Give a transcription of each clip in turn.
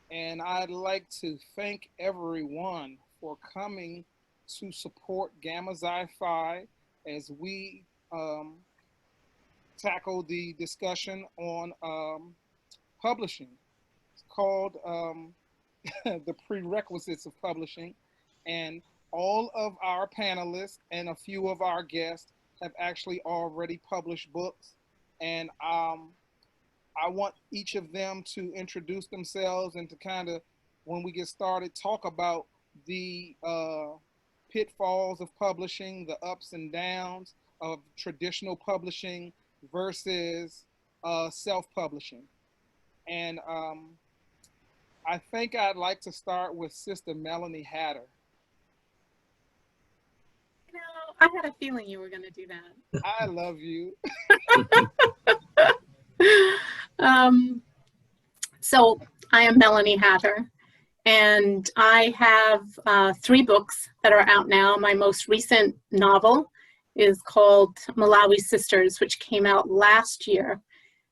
And I'd like to thank everyone for coming to support Gamma Xi Phi as we tackle the discussion on publishing. It's called the Prerequisites of Publishing. And all of our panelists and a few of our guests have actually already published books. And I want each of them to introduce themselves and to kind of, when we get started, talk about the pitfalls of publishing, the ups and downs of traditional publishing versus self-publishing. And I think I'd like to start with Sister Melanie Hatter. You know, I had a feeling you were going to do that. I love you. So I am Melanie Hatter, and I have 3 books that are out now. My most recent novel is called Malawi Sisters, which came out last year,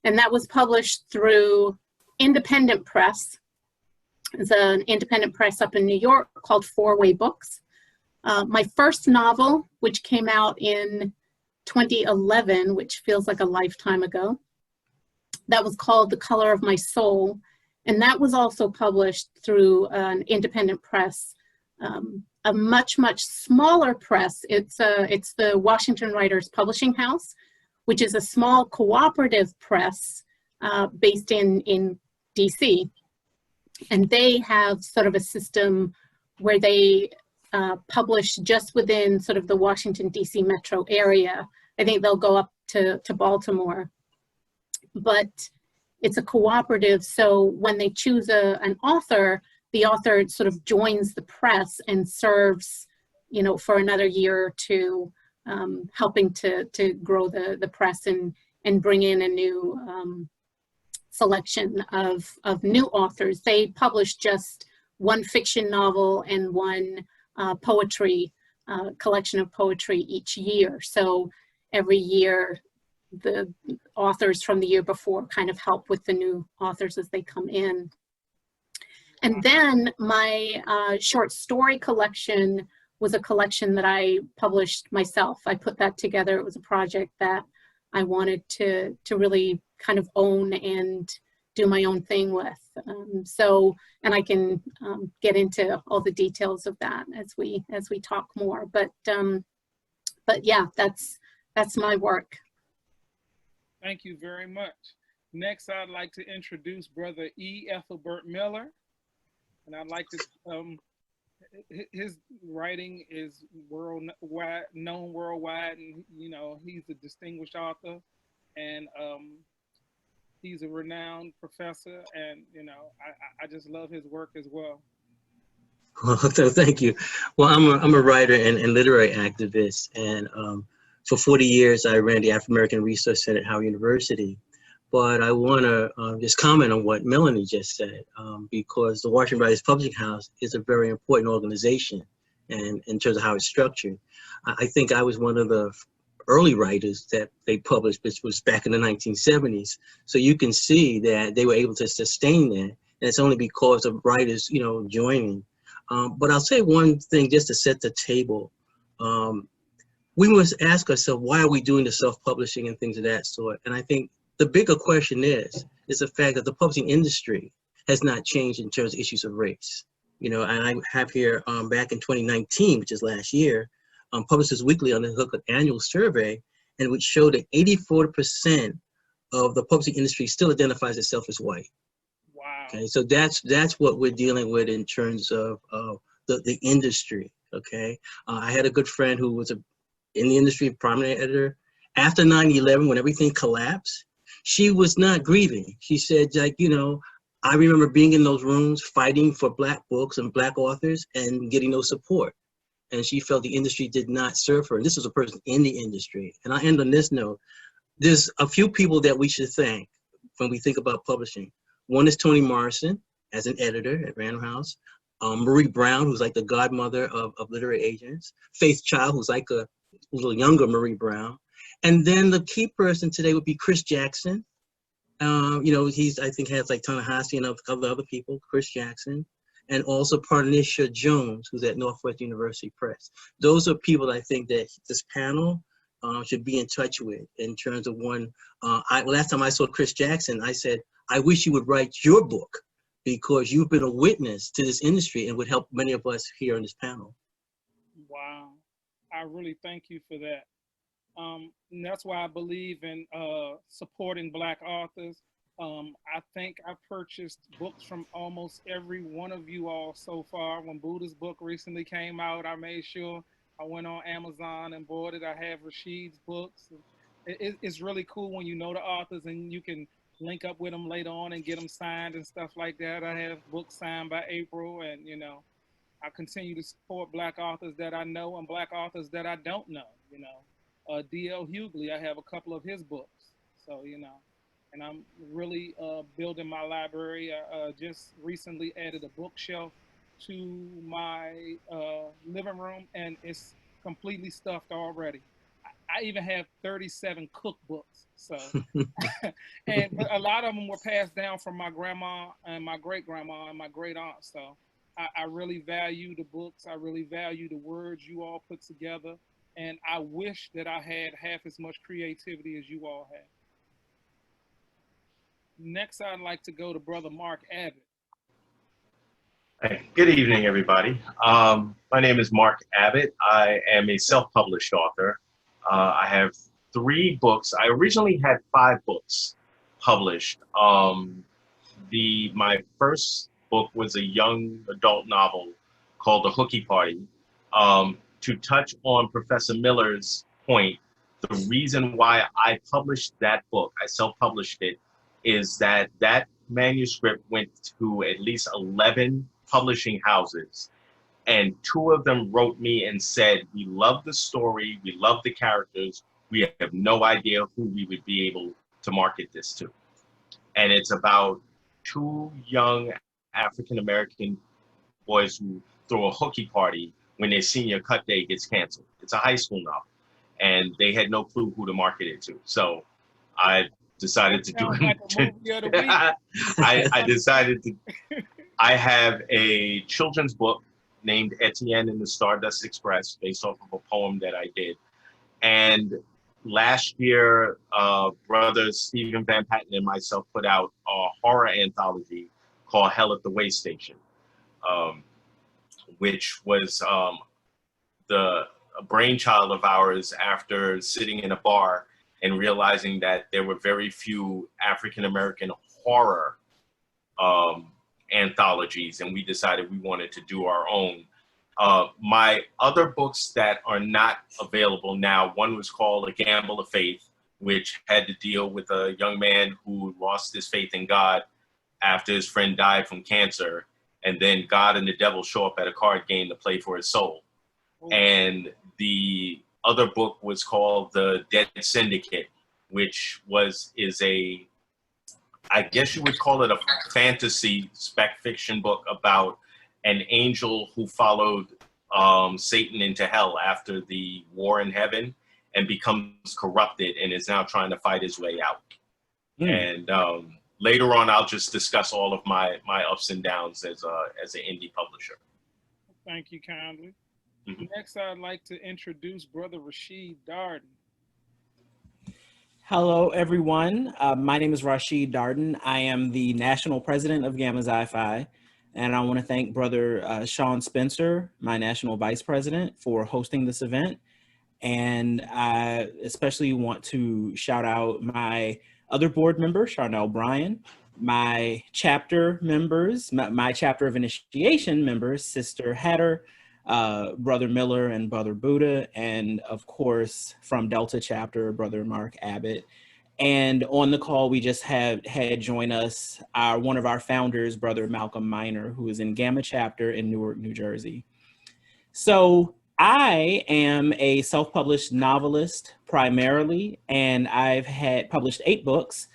and that was published through independent press. It's an independent press up in New York called 4-Way Books. My first novel, which came out in 2011, which feels like a lifetime ago, that was called The Color of My Soul, and that was also published through an independent press, a much, much smaller press. It's the Washington Writers Publishing House, which is a small cooperative press based in DC. And they have sort of a system where they publish just within sort of the Washington, DC metro area. I think they'll go up to Baltimore. But it's a cooperative, so when they choose an author, the author sort of joins the press and serves, you know, for another year or two, helping to grow the press and bring in a new selection of new authors. They publish just one fiction novel and one poetry, collection of poetry each year. So every year, the authors from the year before kind of help with the new authors as they come in. And then my short story collection was a collection that I published myself. I put that together. It was a project that I wanted to really kind of own and do my own thing with. And I can get into all the details of that as we talk more. But yeah, that's my work. Thank you very much. Next, I'd like to introduce Brother Ethelbert Miller. And I'd like to, his writing is known worldwide, and you know, he's a distinguished author, and he's a renowned professor, and you know, I just love his work as well. Well, thank you. Well, I'm a writer and literary activist, and for 40 years, I ran the African American Research Center at Howard University. But I want to just comment on what Melanie just said, because the Washington Writers Publishing House is a very important organization, and in terms of how it's structured. I think I was one of the early writers that they published, which was back in the 1970s. So you can see that they were able to sustain that, and it's only because of writers, you know, joining. But I'll say one thing just to set the table. We must ask ourselves, why are we doing the self-publishing and things of that sort? And I think the bigger question is the fact that the publishing industry has not changed in terms of issues of race. You know, and I have here back in 2019, which is last year, Publishers Weekly undertook an annual survey, and which showed that 84% of the publishing industry still identifies itself as white. Wow. Okay, so that's what we're dealing with in terms of the industry. Okay, I had a good friend who was in the industry, prominent editor. After 9/11, when everything collapsed, she was not grieving. She said, like, you know, I remember being in those rooms fighting for Black books and Black authors and getting no support. And she felt the industry did not serve her. And this was a person in the industry. And I end on this note. There's a few people that we should thank when we think about publishing. One is Toni Morrison as an editor at Random House. Marie Brown, who's like the godmother of literary agents. Faith Child, who's like a little younger Marie Brown. And then the key person today would be Chris Jackson. You know, he's, I think, has like Ta-Nehisi and other people, Chris Jackson. And also Parnisha Jones, who's at Northwest University Press. Those are people I think that this panel should be in touch with in terms of one. Last time I saw Chris Jackson, I said, I wish you would write your book because you've been a witness to this industry and would help many of us here on this panel. Wow, I really thank you for that. And that's why I believe in supporting Black authors. I think I purchased books from almost every one of you all so far. When Buddha's book recently came out, I made sure I went on Amazon and bought it. I have Rashid's books. It's really cool when you know the authors and you can link up with them later on and get them signed and stuff like that. I have books signed by April, and you know, I continue to support Black authors that I know and Black authors that I don't know. You know, D.L. Hughley, I have a couple of his books. So, you know, and I'm really building my library. I just recently added a bookshelf to my living room, and it's completely stuffed already. I even have 37 cookbooks. So, but a lot of them were passed down from my grandma and my great-grandma and my great-aunt. So I really value the books. I really value the words you all put together. And I wish that I had half as much creativity as you all have. Next, I'd like to go to Brother Marc Abbott. Hey, good evening, everybody. My name is Marc Abbott. I am a self-published author. I have 3 books. I originally had 5 books published. My first book was a young adult novel called The Hooky Party. To touch on Professor Miller's point, the reason why I published that book, I self-published it, is that that manuscript went to at least 11 publishing houses, and 2 of them wrote me and said, we love the story, we love the characters, we have no idea who we would be able to market this to. And it's about 2 young African-American boys who throw a hooky party when their senior cut day gets canceled. It's a high school novel, and they had no clue who to market it to. So I decided to do it. I decided to. I have a children's book named Etienne and the Stardust Express, based off of a poem that I did. And last year, brother Stephen Van Patten and myself put out a horror anthology called Hell at the Way Station, which was a brainchild of ours after sitting in a bar and realizing that there were very few African-American horror anthologies, and we decided we wanted to do our own. My other books that are not available now, one was called A Gamble of Faith, which had to deal with a young man who lost his faith in God after his friend died from cancer, and then God and the devil show up at a card game to play for his soul. And the other book was called The Dead Syndicate, which is a, I guess you would call it a fantasy spec fiction book about an angel who followed Satan into hell after the war in heaven and becomes corrupted and is now trying to fight his way out. And later on, I'll just discuss all of my ups and downs as an indie publisher. Thank you kindly. Next, I'd like to introduce Brother Rashid Darden. Hello, everyone. My name is Rashid Darden. I am the national president of Gamma Xi Phi, and I want to thank Brother Shawn Spencer, my national vice president, for hosting this event. And I especially want to shout out my other board member, Charnel Bryan, my chapter members, my chapter of initiation members, Sister Hatter, Brother Miller and Brother Buddha, and of course from Delta chapter, Brother Marc Abbott, And on the call, we just had join us one of our founders, Brother Malcolm Minor, who is in Gamma chapter in Newark, New Jersey. So I am a self-published novelist primarily, and I've had published 8 books.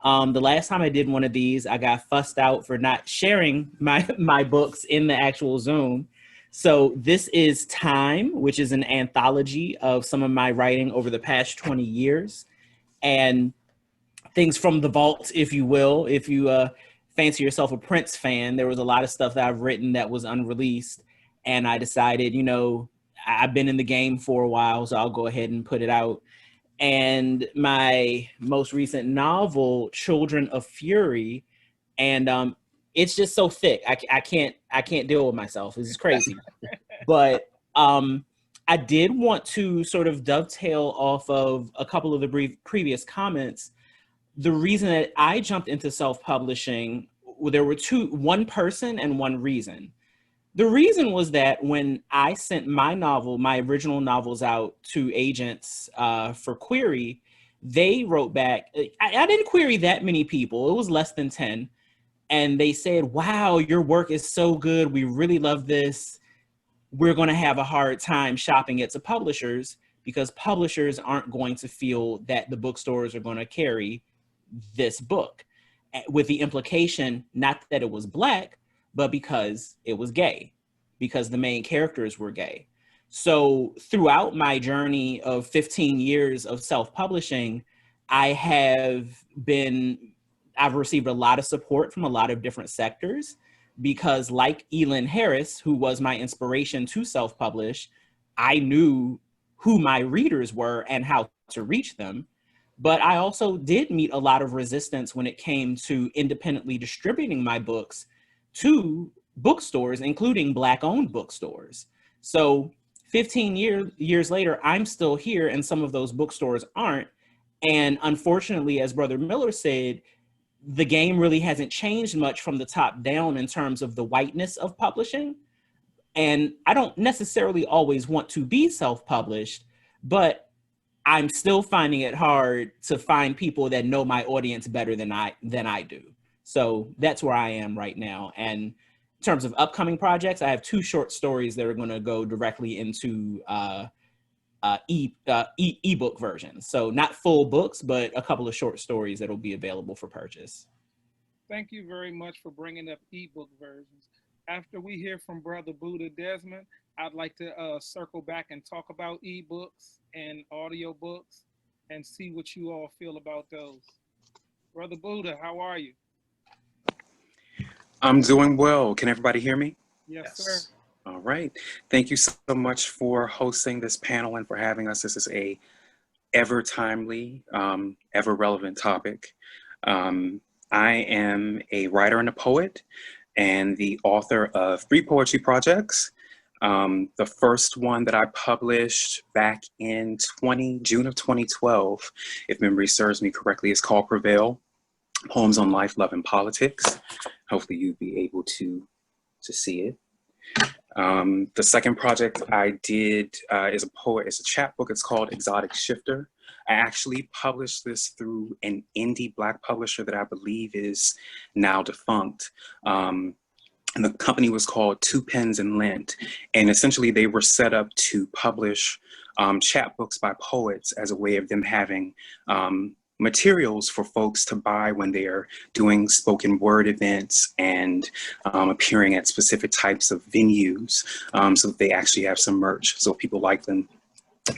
The last time I did one of these, I got fussed out for not sharing my books in the actual Zoom. So this is Time, which is an anthology of some of my writing over the past 20 years. And things from the vault, if you will. If you fancy yourself a Prince fan, there was a lot of stuff that I've written that was unreleased. And I decided, you know, I've been in the game for a while, so I'll go ahead and put it out. And my most recent novel, Children of Fury, and it's just so thick. I can't deal with myself. This is crazy. But I did want to sort of dovetail off of a couple of the previous comments. The reason that I jumped into self-publishing, there were one person and one reason. The reason was that when I sent my original novels out to agents for query, they wrote back, I didn't query that many people, it was less than 10. And they said, wow, your work is so good. We really love this. We're going to have a hard time shopping it to publishers because publishers aren't going to feel that the bookstores are going to carry this book, with the implication, not that it was Black, but because it was gay, because the main characters were gay. So throughout my journey of 15 years of self-publishing, I've received a lot of support from a lot of different sectors, because like Elin Harris, who was my inspiration to self-publish, I knew who my readers were and how to reach them. But I also did meet a lot of resistance when it came to independently distributing my books to bookstores, including Black-owned bookstores. So 15 years later, I'm still here and some of those bookstores aren't. And unfortunately, as Brother Miller said, the game really hasn't changed much from the top down in terms of the whiteness of publishing. And I don't necessarily always want to be self-published, but I'm still finding it hard to find people that know my audience better than I do. So that's where I am right now. And in terms of upcoming projects, I have 2 short stories that are going to go directly into ebook versions. So not full books, but a couple of short stories that will be available for purchase. Thank you very much for bringing up ebook versions. After we hear from Brother BuddahDesmond, I'd like to circle back and talk about ebooks and audiobooks and see what you all feel about those. Brother Buddha, how are you? I'm doing well. Can everybody hear me? Yes, sir. All right. Thank you so much for hosting this panel and for having us. This is a ever timely, ever relevant topic. I am a writer and a poet and the author of 3 poetry projects. The first one that I published back in June of 2012, if memory serves me correctly, is called Prevail, Poems on Life, Love, and Politics. Hopefully you'll be able to see it. The second project I did is a chapbook. It's called Exotic Shifter. I actually published this through an indie Black publisher that I believe is now defunct. And the company was called Two Pens and Lint. And essentially they were set up to publish chapbooks by poets as a way of them having materials for folks to buy when they are doing spoken word events and appearing at specific types of venues, so that they actually have some merch. So if people like them,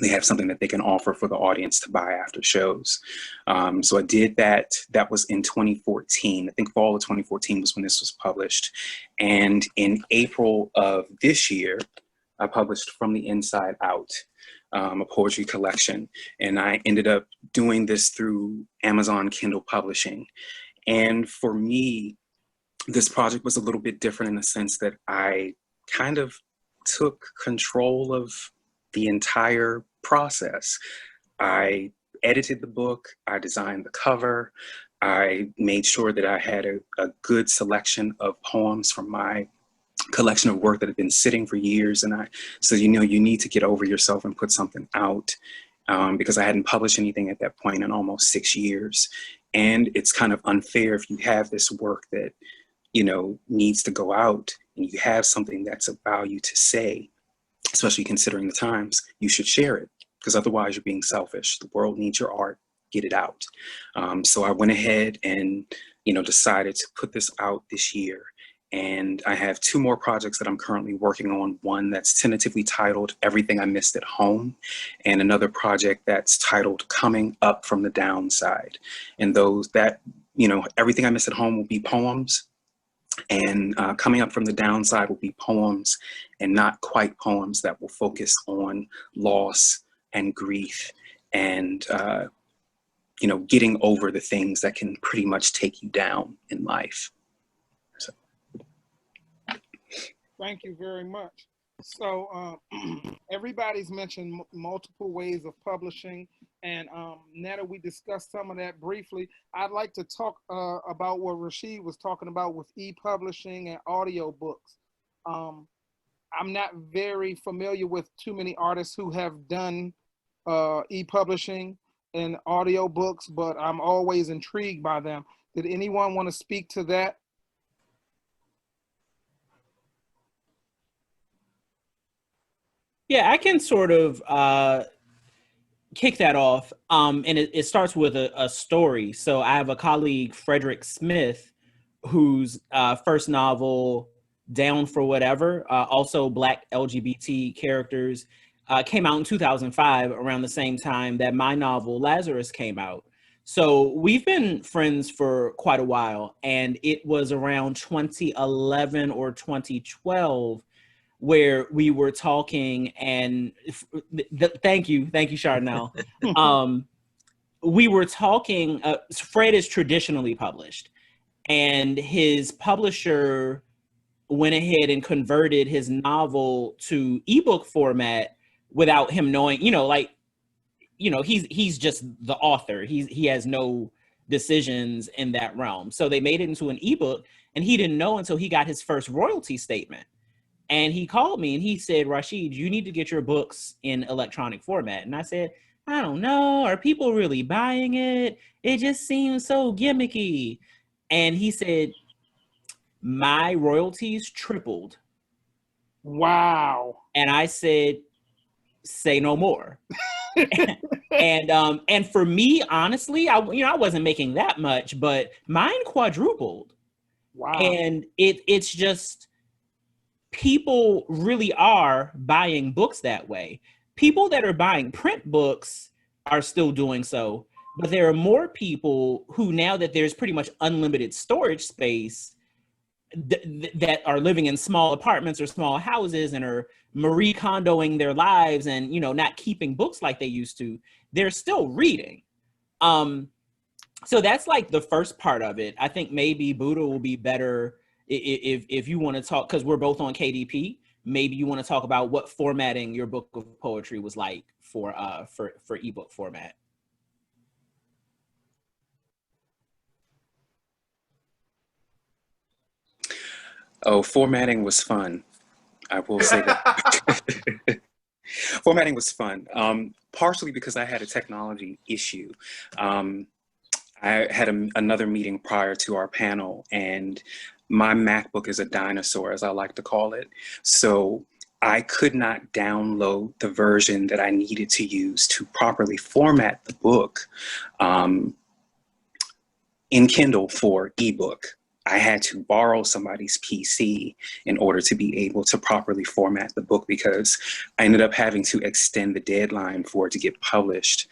they have something that they can offer for the audience to buy after shows. So I did that. That was in 2014. I think fall of 2014 was when this was published. And in April of this year, I published From the Inside Out, a poetry collection. And I ended up doing this through Amazon Kindle Publishing. And for me, this project was a little bit different in the sense that I kind of took control of the entire process. I edited the book, I designed the cover, I made sure that I had a good selection of poems from my collection of work that had been sitting for years. And I said, you know, you need to get over yourself and put something out. because I hadn't published anything at that point in almost 6 years. And it's kind of unfair if you have this work that, you know, needs to go out and you have something that's of value to say, especially considering the times, you should share it, because otherwise you're being selfish. The world needs your art, get it out. So I went ahead and, you know, decided to put this out this year. And I have 2 more projects that I'm currently working on. One that's tentatively titled Everything I Missed at Home, and another project that's titled Coming Up from the Downside. And those that, you know, Everything I Missed at Home will be poems, and Coming Up from the Downside will be poems and not quite poems that will focus on loss and grief and, you know, getting over the things that can pretty much take you down in life. So. Thank you very much. So everybody's mentioned multiple ways of publishing, and now that we discussed some of that briefly, I'd like to talk about what Rashid was talking about with e-publishing and audio books. I'm not very familiar with too many artists who have done e-publishing and audio books, but I'm always intrigued by them. Did anyone want to speak to that? Yeah, I can sort of kick that off. And it starts with a story. So I have a colleague, Frederick Smith, whose first novel, Down for Whatever, also Black LGBT characters, came out in 2005, around the same time that my novel, Lazarus, came out. So we've been friends for quite a while. And it was around 2011 or 2012 where we were talking, and thank you, Chardonnel. We were talking, Fred is traditionally published, and his publisher went ahead and converted his novel to ebook format without him knowing, you know, like, you know, he's just the author. He has no decisions in that realm. So they made it into an ebook, and he didn't know until he got his first royalty statement. And he called me and he said, Rashid, you need to get your books in electronic format. And I said, I don't know. Are people really buying it? It just seems so gimmicky. And he said, my royalties tripled. Wow. And I said, say no more. And for me, honestly, I wasn't making that much, but mine quadrupled. Wow. And it's just, people really are buying books that way. People that are buying print books are still doing so, but there are more people who, now that there's pretty much unlimited storage space, that are living in small apartments or small houses and are Marie Kondoing their lives and, you know, not keeping books like they used to. They're still reading. So that's like the first part of it. I think maybe Buddha will be better if you want to talk, because we're both on KDP, maybe you want to talk about what formatting your book of poetry was like for ebook format. Oh, formatting was fun. I will say that. Formatting was fun, partially because I had a technology issue. I had another meeting prior to our panel, and my MacBook is a dinosaur, as I like to call it. So I could not download the version that I needed to use to properly format the book in Kindle for ebook. I had to borrow somebody's PC in order to be able to properly format the book, because I ended up having to extend the deadline for it to get published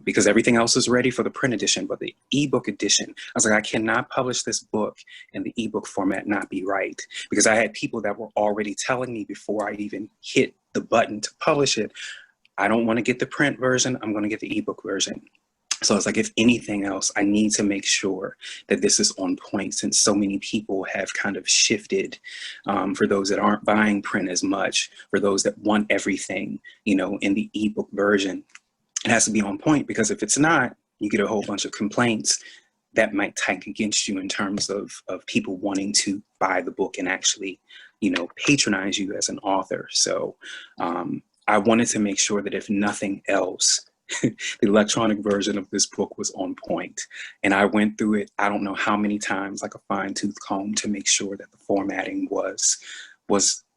because everything else was ready for the print edition, but the ebook edition, I was like, I cannot publish this book and the ebook format not be right, because I had people that were already telling me before I even hit the button to publish it, I don't want to get the print version, I'm going to get the ebook version. So it's like, if anything else, I need to make sure that this is on point, since so many people have kind of shifted for those that aren't buying print as much, for those that want everything, you know, in the ebook version. It has to be on point, because if it's not, you get a whole bunch of complaints that might tank against you in terms of people wanting to buy the book and actually, you know, patronize you as an author. So I wanted to make sure that if nothing else, the electronic version of this book was on point. And I went through it, I don't know how many times, like a fine-tooth comb, to make sure that the formatting was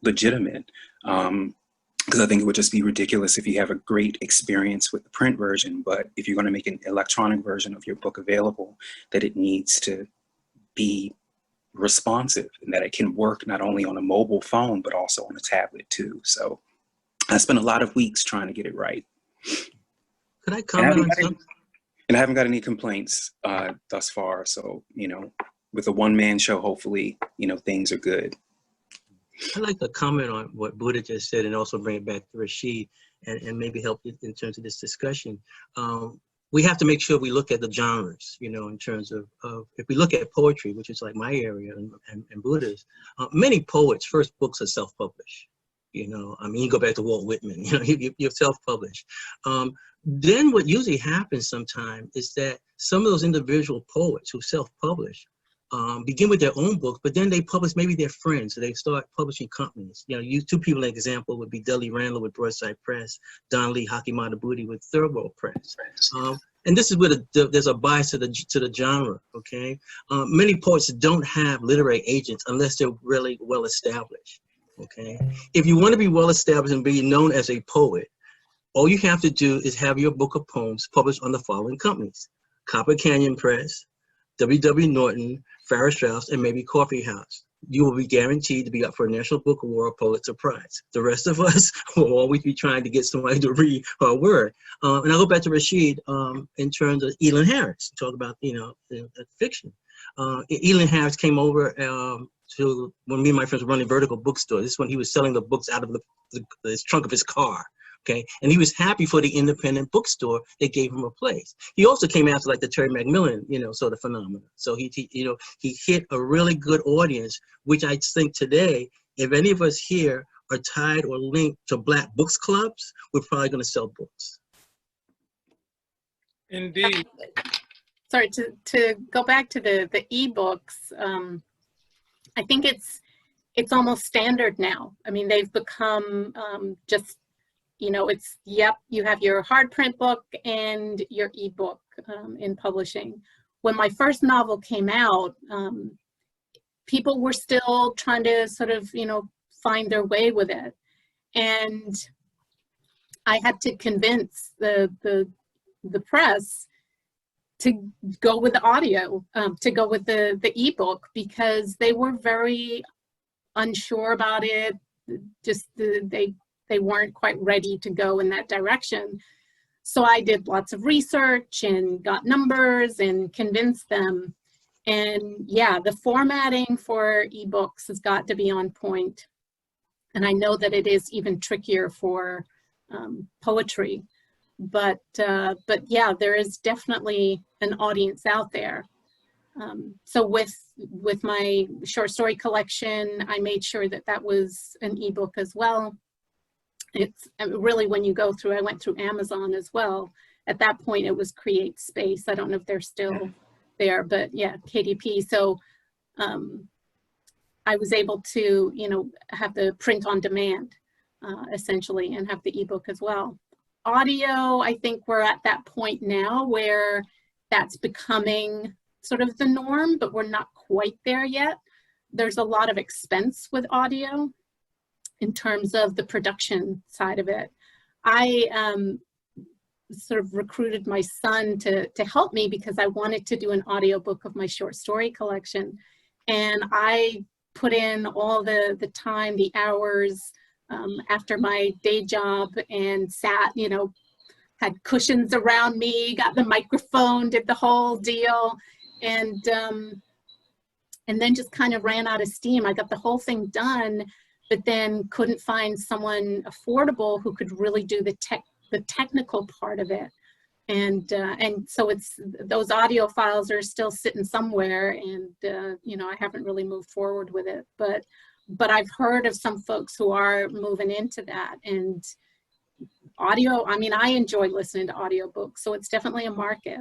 legitimate. Because I think it would just be ridiculous if you have a great experience with the print version, but if you're going to make an electronic version of your book available, that it needs to be responsive and that it can work not only on a mobile phone, but also on a tablet too. So I spent a lot of weeks trying to get it right. Could I comment on something? And I haven't got any complaints thus far. So, you know, with a one-man show, hopefully, you know, things are good. I'd like to comment on what Buddha just said and also bring it back to Rashid and maybe help in terms of this discussion. We have to make sure we look at the genres, you know, in terms of if we look at poetry, which is like my area and Buddha's, many poets' first books are self-published. You know, I mean, you go back to Walt Whitman, you know, you're self-published. Then what usually happens sometimes is that some of those individual poets who self-publish begin with their own books, but then they publish maybe their friends, so they start publishing companies. You know, two people, an example would be Dudley Randall with Broadside Press, Don Lee Hakimata with Thoroughbred Press. And this is where there's a bias to the genre, okay? Many poets don't have literary agents unless they're really well established, okay? If you want to be well established and be known as a poet, all you have to do is have your book of poems published on the following companies: Copper Canyon Press, W.W. Norton, Farrar Straus, and maybe Coffee House. You will be guaranteed to be up for a National Book Award or Pulitzer Prize. The rest of us will always be trying to get somebody to read our work. And I'll go back to Rashid in terms of Elin Harris, talk about, you know, fiction. Elin Harris came over to when me and my friends were running Vertical Bookstore. This is when he was selling the books out of the trunk of his car. Okay, and he was happy for the independent bookstore that gave him a place. He also came after like the Terry McMillan, you know, sort of phenomenon. So he hit a really good audience, which I think today, if any of us here are tied or linked to Black Books Clubs, we're probably going to sell books. Indeed. Sorry, to go back to the ebooks, I think it's almost standard now. I mean, they've become just, you know, it's, yep, you have your hard print book and your ebook in publishing. When my first novel came out, people were still trying to sort of, you know, find their way with it. And I had to convince the press to go with the audio, to go with the ebook, because they were very unsure about it. Just they weren't quite ready to go in that direction. So I did lots of research and got numbers and convinced them. And yeah, the formatting for ebooks has got to be on point. And I know that it is even trickier for poetry, but yeah, there is definitely an audience out there. So with my short story collection, I made sure that that was an ebook as well. It's really, when you go through, I went through Amazon as well. At that point, it was Create Space. I don't know if they're still there, but yeah, KDP. So I was able to, you know, have the print on demand, essentially, and have the ebook as well. Audio, I think we're at that point now where that's becoming sort of the norm, but we're not quite there yet. There's a lot of expense with audio in terms of the production side of it. I sort of recruited my son to help me because I wanted to do an audiobook of my short story collection. And I put in all the time, the hours after my day job, and sat, you know, had cushions around me, got the microphone, did the whole deal. And then just kind of ran out of steam. I got the whole thing done, but then couldn't find someone affordable who could really do the technical part of it. And so it's, those audio files are still sitting somewhere, and you know, I haven't really moved forward with it, but I've heard of some folks who are moving into that. And audio, I mean, I enjoy listening to audiobooks, so it's definitely a market.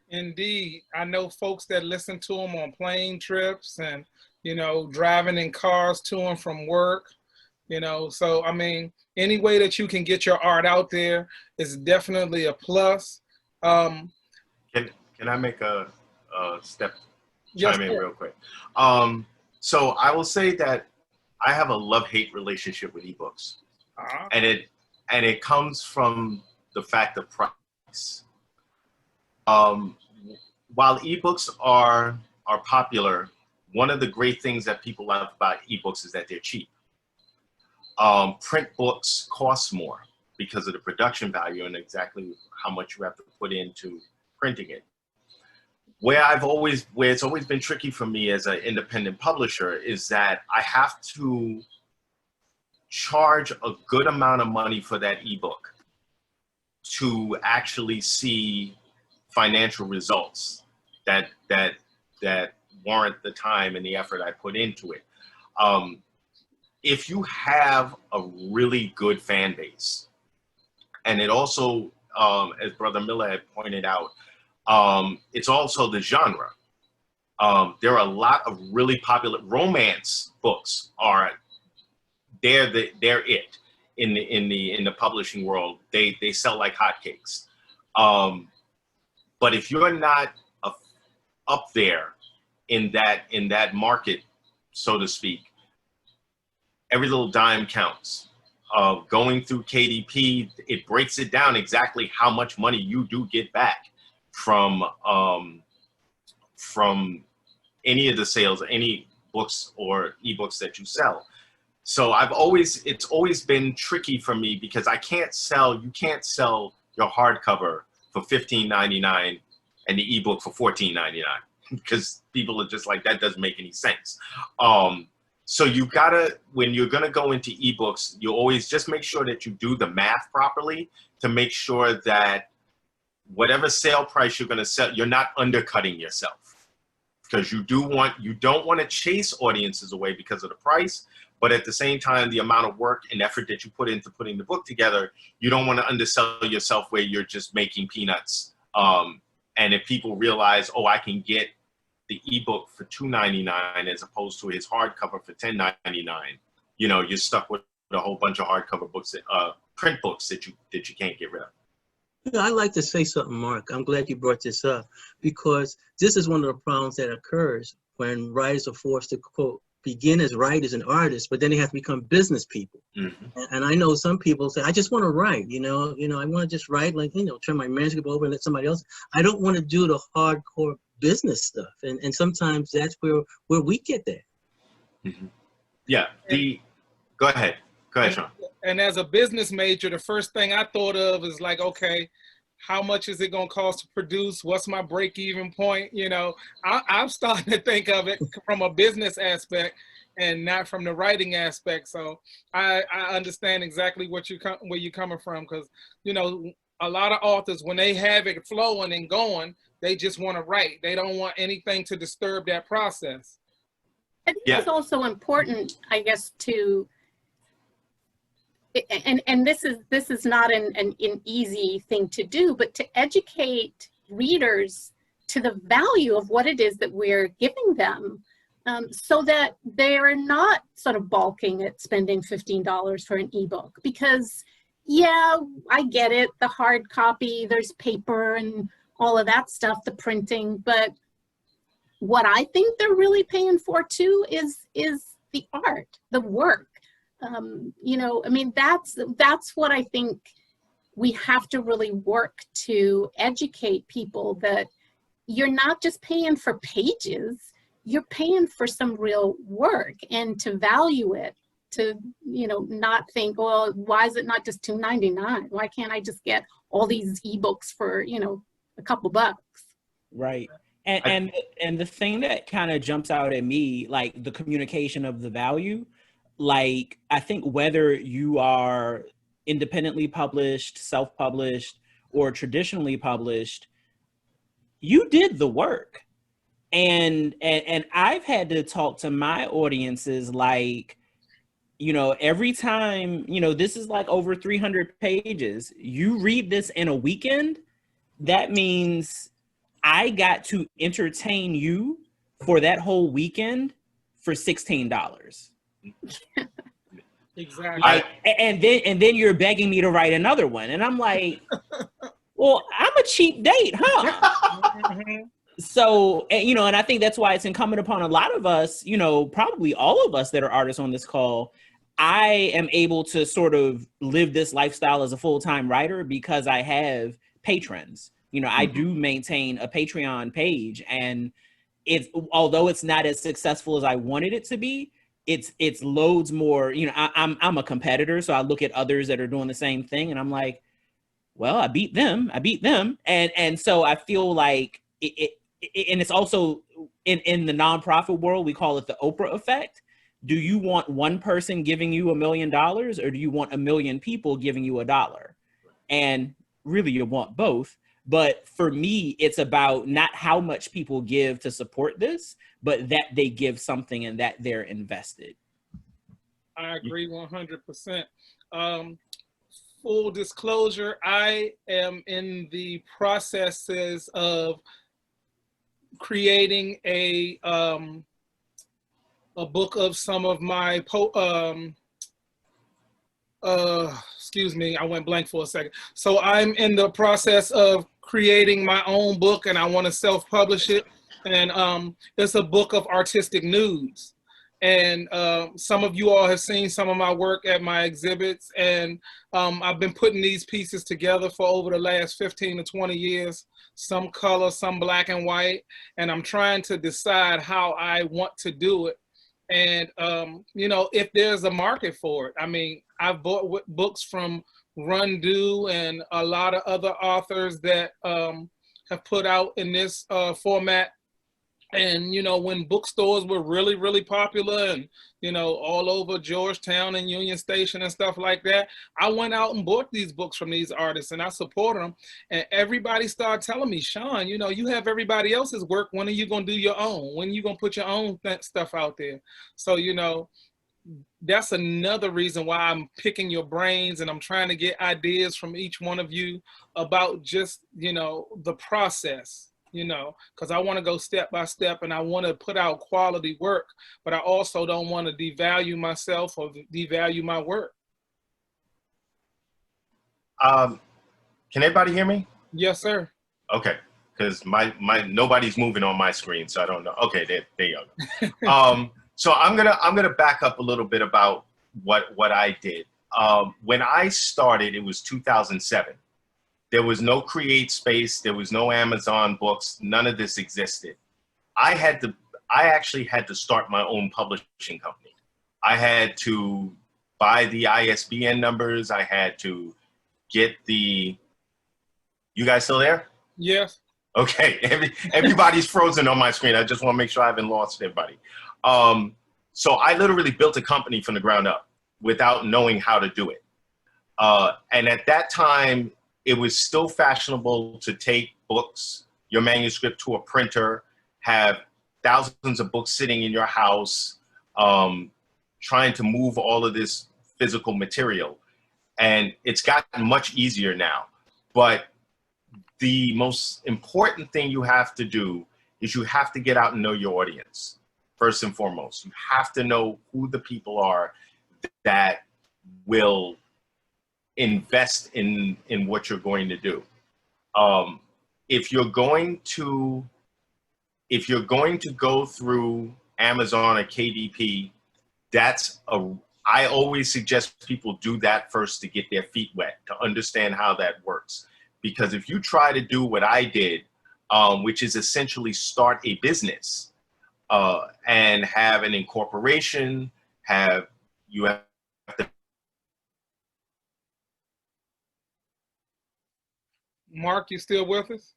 Indeed. I know folks that listen to them on plane trips and, you know, driving in cars to and from work, you know. So, I mean, any way that you can get your art out there is definitely a plus. Can I make a step Yes, chime in sir. real quick? So I will say that I have a love-hate relationship with ebooks, and it comes from the fact of price. While ebooks are popular, one of the great things that people love about ebooks is that they're cheap. Print books cost more because of the production value and exactly how much you have to put into printing it. Where it's always been tricky for me as an independent publisher is that I have to charge a good amount of money for that ebook to actually see financial results that warrant the time and the effort I put into it. If you have a really good fan base, and it also, as Brother Miller had pointed out, it's also the genre. There are a lot of really popular romance books they're it in the publishing world. They sell like hotcakes. But if you're not up there in that market, so to speak, every little dime counts. Going through KDP, it breaks it down exactly how much money you do get back from any of the sales, any books or ebooks that you sell. So it's always been tricky for me because you can't sell your hardcover for $15.99 and the ebook for $14.99 because people are just like, that doesn't make any sense. So you gotta, when you're gonna go into ebooks, you always just make sure that you do the math properly to make sure that whatever sale price you're gonna sell, you're not undercutting yourself. Because you don't want to chase audiences away because of the price, but at the same time, the amount of work and effort that you put into putting the book together, you don't want to undersell yourself where you're just making peanuts. And if people realize, oh, I can get the ebook for $2.99 as opposed to his hardcover for $10.99, you're stuck with a whole bunch of hardcover books, print books that you can't get rid of. I'd like to say something, Mark. I'm glad you brought this up because this is one of the problems that occurs when writers are forced to, quote, begin as writers and artists, but then they have to become business people. Mm-hmm. And I know some people say, I just want to write, I want to just write, turn my manuscript over and let somebody else. I don't want to do the hardcore business stuff. And sometimes that's where we get there. Mm-hmm. Yeah. Go ahead, Shawn. And as a business major, the first thing I thought of is like, okay, how much is it going to cost to produce? What's my break-even point? I'm starting to think of it from a business aspect and not from the writing aspect. So I understand exactly where you're coming from because, a lot of authors, when they have it flowing and going, they just want to write. They don't want anything to disturb that process. I think it's also important, I guess, to and this is not an easy thing to do, but to educate readers to the value of what it is that we're giving them, so that they're not sort of balking at spending $15 for an ebook. Because, yeah, I get it, the hard copy, there's paper and all of that stuff, the printing, but what I think they're really paying for too is the art, the work. That's what I think we have to really work to educate people, that you're not just paying for pages, you're paying for some real work, and to value it, to, not think, well, why is it not just $2.99? Why can't I just get all these ebooks for, a couple bucks? Right. And the thing that kind of jumps out at me, like the communication of the value, like, I think whether you are independently published, self-published, or traditionally published, you did the work. And I've had to talk to my audiences like, every time, this is like over 300 pages. You read this in a weekend, that means I got to entertain you for that whole weekend for $16. Exactly. Like, and then you're begging me to write another one. And I'm like, well, I'm a cheap date, huh? So, you know, and I think that's why it's incumbent upon a lot of us, you know, probably all of us that are artists on this call. I am able to sort of live this lifestyle as a full-time writer because I have patrons. You know, I do maintain a Patreon page, and although it's not as successful as I wanted it to be, it's loads more. You know, I'm a competitor, so I look at others that are doing the same thing, and I'm like, well, I beat them, and so I feel like and it's also in the nonprofit world, we call it the Oprah effect. Do you want one person giving you $1 million, or do you want 1 million people giving you $1? And really, you want both. But for me, it's about not how much people give to support this, but that they give something and that they're invested. I agree 100%. Full disclosure, I am in the processes of creating a book of some of my excuse me, I went blank for a second. So I'm in the process of creating my own book, and I want to self-publish it. And it's a book of artistic nudes. And some of you all have seen some of my work at my exhibits, and I've been putting these pieces together for over the last 15 to 20 years, some color, some black and white, and I'm trying to decide how I want to do it. And, you know, if there's a market for it. I mean, I've bought books from Rundu and a lot of other authors that have put out in this format. And, you know, when bookstores were really, really popular and, you know, all over Georgetown and Union Station and stuff like that, I went out and bought these books from these artists, and I support them. And everybody started telling me, Shawn, you know, you have everybody else's work. When are you going to do your own? When are you going to put your own stuff out there? So, you know, that's another reason why I'm picking your brains, and I'm trying to get ideas from each one of you about just, you know, the process. You know, because I want to go step by step, and I want to put out quality work, but I also don't want to devalue myself or devalue my work. Can everybody hear me? Yes, sir. Okay, because my nobody's moving on my screen, so I don't know. Okay, there you go. So I'm gonna back up a little bit about what I did. When I started, it was 2007. There was no Create Space. There was no Amazon books. None of this existed. I actually had to start my own publishing company. I had to buy the ISBN numbers. I had to get you guys still there? Yes. Okay, everybody's frozen on my screen. I just want to make sure I haven't lost everybody. So I literally built a company from the ground up without knowing how to do it. And at that time, it was still fashionable to take books, your manuscript, to a printer, have thousands of books sitting in your house, trying to move all of this physical material. And it's gotten much easier now. But the most important thing you have to do is you have to get out and know your audience, first and foremost. You have to know who the people are that will invest in what you're going to do. If you're going to go through Amazon or KDP, I always suggest people do that first to get their feet wet, to understand how that works. Because if you try to do what I did, which is essentially start a business and have an incorporation, you have to. Mark, you still with us?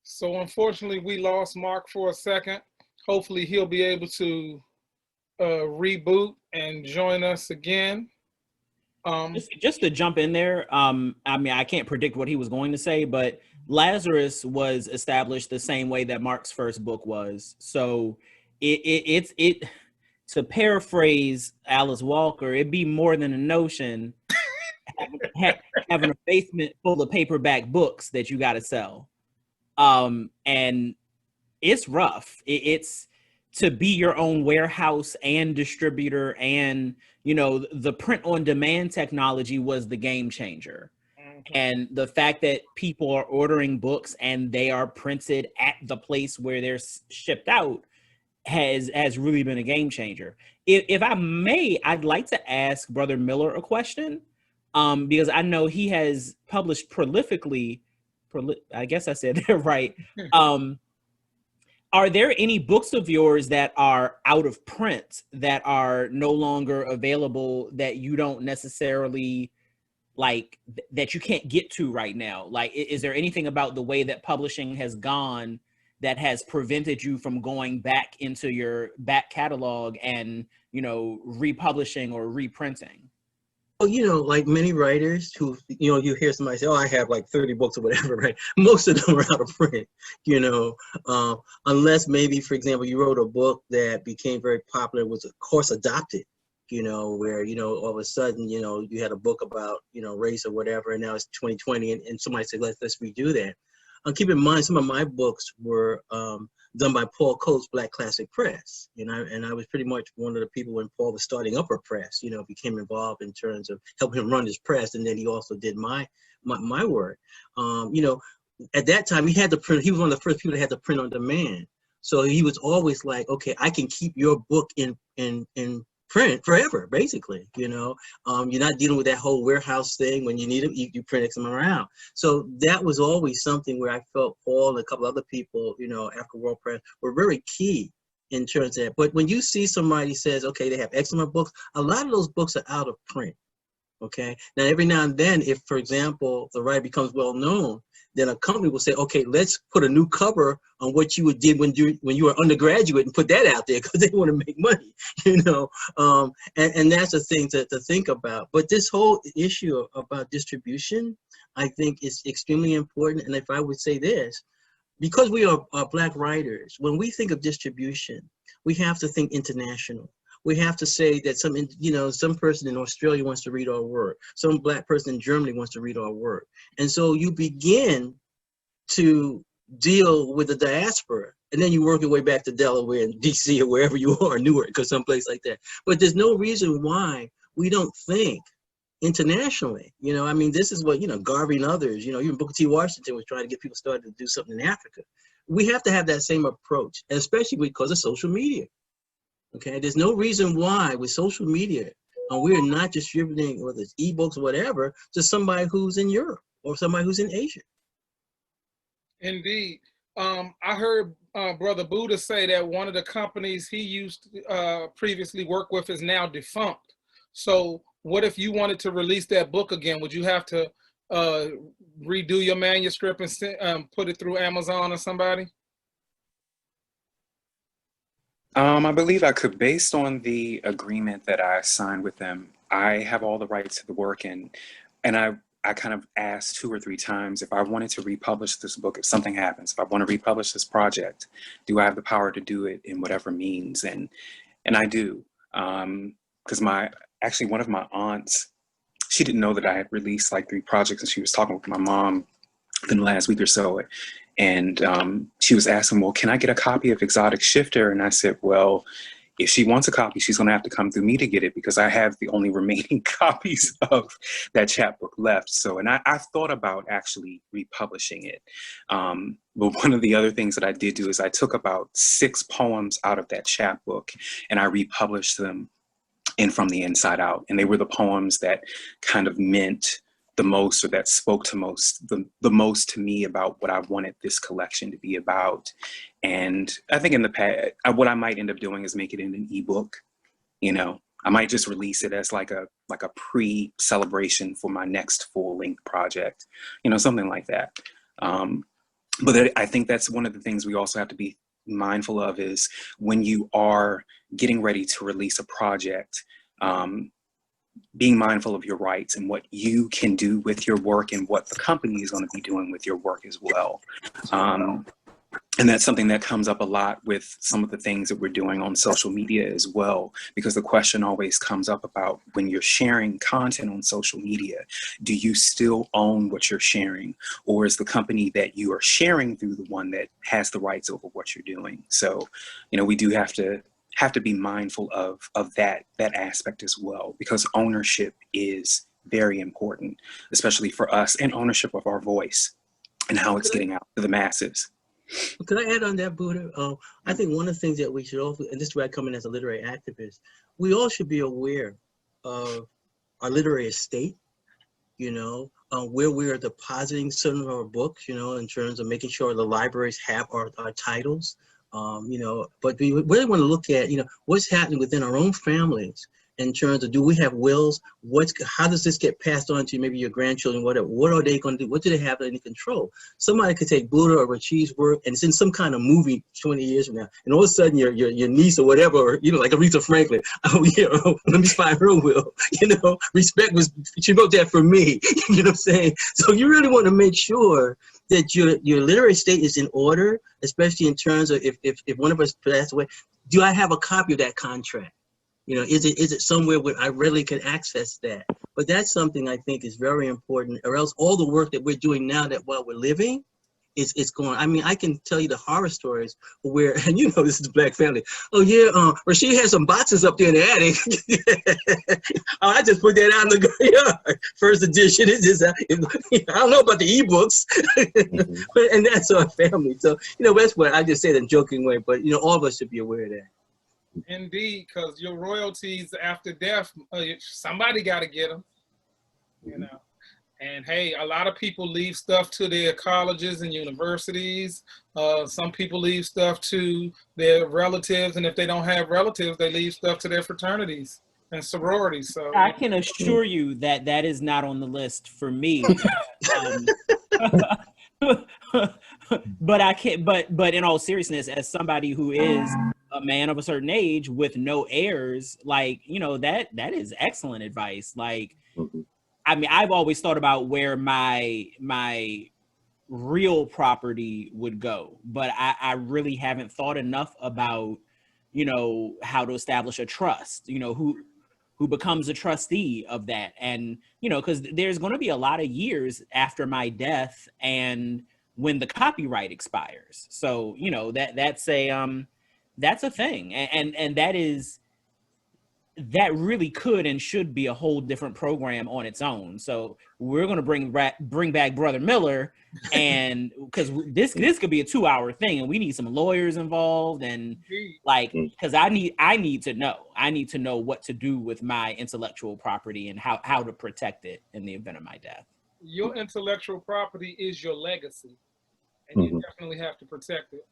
So unfortunately, we lost Mark for a second. Hopefully he'll be able to reboot and join us again. Just to jump in there, I mean, I can't predict what he was going to say, but Lazarus was established the same way that Mark's first book was. So it to paraphrase Alice Walker, it'd be more than a notion having a basement full of paperback books that you got to sell. And it's rough. It's to be your own warehouse and distributor, and, you know, the print on demand technology was the game changer. And the fact that people are ordering books and they are printed at the place where they're shipped out has really been a game changer. If I may, I'd like to ask Brother Miller a question, because I know he has published prolifically. I guess I said that right. Are there any books of yours that are out of print that are no longer available, that you don't necessarily like, that you can't get to right now? Like, is there anything about the way that publishing has gone that has prevented you from going back into your back catalog and, you know, republishing or reprinting? Well, you know, like many writers who, you know, you hear somebody say, oh, I have like 30 books or whatever, right? Most of them are out of print, you know, unless maybe, for example, you wrote a book that became very popular, was of course adopted, you know, where, you know, all of a sudden, you know, you had a book about, you know, race or whatever, and now it's 2020, and somebody said, let's redo that. Keep in mind, some of my books were done by Paul Coates' Black Classic Press, you know, and I was pretty much one of the people when Paul was starting up a press, you know, became involved in terms of helping him run his press, and then he also did my work. You know, at that time, he had to print. He was one of the first people that had to print on demand. So he was always like, okay, I can keep your book in print forever, basically. You know, you're not dealing with that whole warehouse thing. When you need it, you print them around. So that was always something where I felt Paul and a couple other people, you know, after World Press, were very key in terms of that. But when you see somebody says, okay, they have excellent books, a lot of those books are out of print. Okay. Now, every now and then, if, for example, the writer becomes well known, then a company will say, okay, let's put a new cover on what you did when you were undergraduate and put that out there, because they want to make money, you know. And that's a thing to think about. But this whole issue about distribution, I think, is extremely important. And if I would say this, because we are Black writers, when we think of distribution, we have to think international. We have to say that some person in Australia wants to read our work. Some Black person in Germany wants to read our work. And so you begin to deal with the diaspora, and then you work your way back to Delaware and DC or wherever you are, Newark or someplace like that. But there's no reason why we don't think internationally. You know, I mean, this is what, you know, Garvey and others, you know, even Booker T. Washington was trying to get people started to do something in Africa. We have to have that same approach, especially because of social media. Okay, there's no reason why with social media we are not distributing, whether it's ebooks or whatever, to somebody who's in Europe or somebody who's in Asia. Indeed. I heard Brother Buddha say that one of the companies he used to previously work with is now defunct. So what if you wanted to release that book again? Would you have to redo your manuscript and put it through Amazon or somebody? I believe I could, based on the agreement that I signed with them. I have all the rights to the work, and I kind of asked 2 or 3 times if I wanted to republish this book, if something happens, if I want to republish this project, do I have the power to do it in whatever means? And I do, because actually one of my aunts, she didn't know that I had released like 3 projects, and she was talking with my mom in the last week or so. And she was asking, well, can I get a copy of Exotic Shifter? And I said, well, if she wants a copy, she's going to have to come through me to get it, because I have the only remaining copies of that chapbook left. So, and I've thought about actually republishing it. But one of the other things that I did do is I took about 6 poems out of that chapbook and I republished them in From the Inside Out. And they were the poems that kind of meant the most, or that spoke to the most to me about what I wanted this collection to be about. And I think in the past, what I might end up doing is make it in an ebook. You know, I might just release it as like a pre-celebration for my next full-length project, you know, something like that. But I think that's one of the things we also have to be mindful of, is when you are getting ready to release a project, being mindful of your rights and what you can do with your work and what the company is going to be doing with your work as well. And that's something that comes up a lot with some of the things that we're doing on social media as well, because the question always comes up about when you're sharing content on social media, do you still own what you're sharing? Or is the company that you are sharing through the one that has the rights over what you're doing? So, you know, we do have to be mindful of that aspect as well, because ownership is very important, especially for us, and ownership of our voice and how it's getting out to the masses. Could I add on that, Buddha? I think one of the things that we should also, and this is where I come in as a literary activist, we all should be aware of our literary estate, you know, where we are depositing certain of our books, you know, in terms of making sure the libraries have our titles, you know, but we really want to look at, you know, what's happening within our own families in terms of, do we have wills? How does this get passed on to maybe your grandchildren? What are they going to do? What do they have any control? Somebody could take Buddha or Rashid's work and it's in some kind of movie 20 years from now, and all of a sudden your niece or whatever, or, you know, like Aretha Franklin, oh, you know, let me find her will. You know, she wrote that for me. You know what I'm saying? So you really want to make sure that your literary estate is in order, especially in terms of if one of us passed away. Do I have a copy of that contract? You know, is it somewhere where I really can access that? But that's something I think is very important, or else all the work that we're doing now that while we're living, it's going. I mean, I can tell you the horror stories where, and you know, this is a Black family. Oh yeah, Rashid has some boxes up there in the attic. Oh, I just put that out in the yard. First edition. It's just, I don't know about the ebooks, and that's our family. So, you know, that's what I just said in a joking way, but you know, all of us should be aware of that. Indeed, because your royalties after death, somebody got to get them, you know. And hey, a lot of people leave stuff to their colleges and universities. Some people leave stuff to their relatives, and if they don't have relatives, they leave stuff to their fraternities and sororities. So I can assure you that that is not on the list for me. But I can't. But in all seriousness, as somebody who is a man of a certain age with no heirs, like, you know, that is excellent advice. Like, I mean, I've always thought about where my real property would go, but I really haven't thought enough about, you know, how to establish a trust. You know, who becomes a trustee of that, and you know, because there's going to be a lot of years after my death and when the copyright expires. So, you know, that's a thing, and that really could and should be a whole different program on its own. So we're going to bring back Brother Miller, and because this could be a 2-hour thing, and we need some lawyers involved, and like, because I need to know what to do with my intellectual property and how to protect it in the event of my death. Your intellectual property is your legacy, and you definitely have to protect it.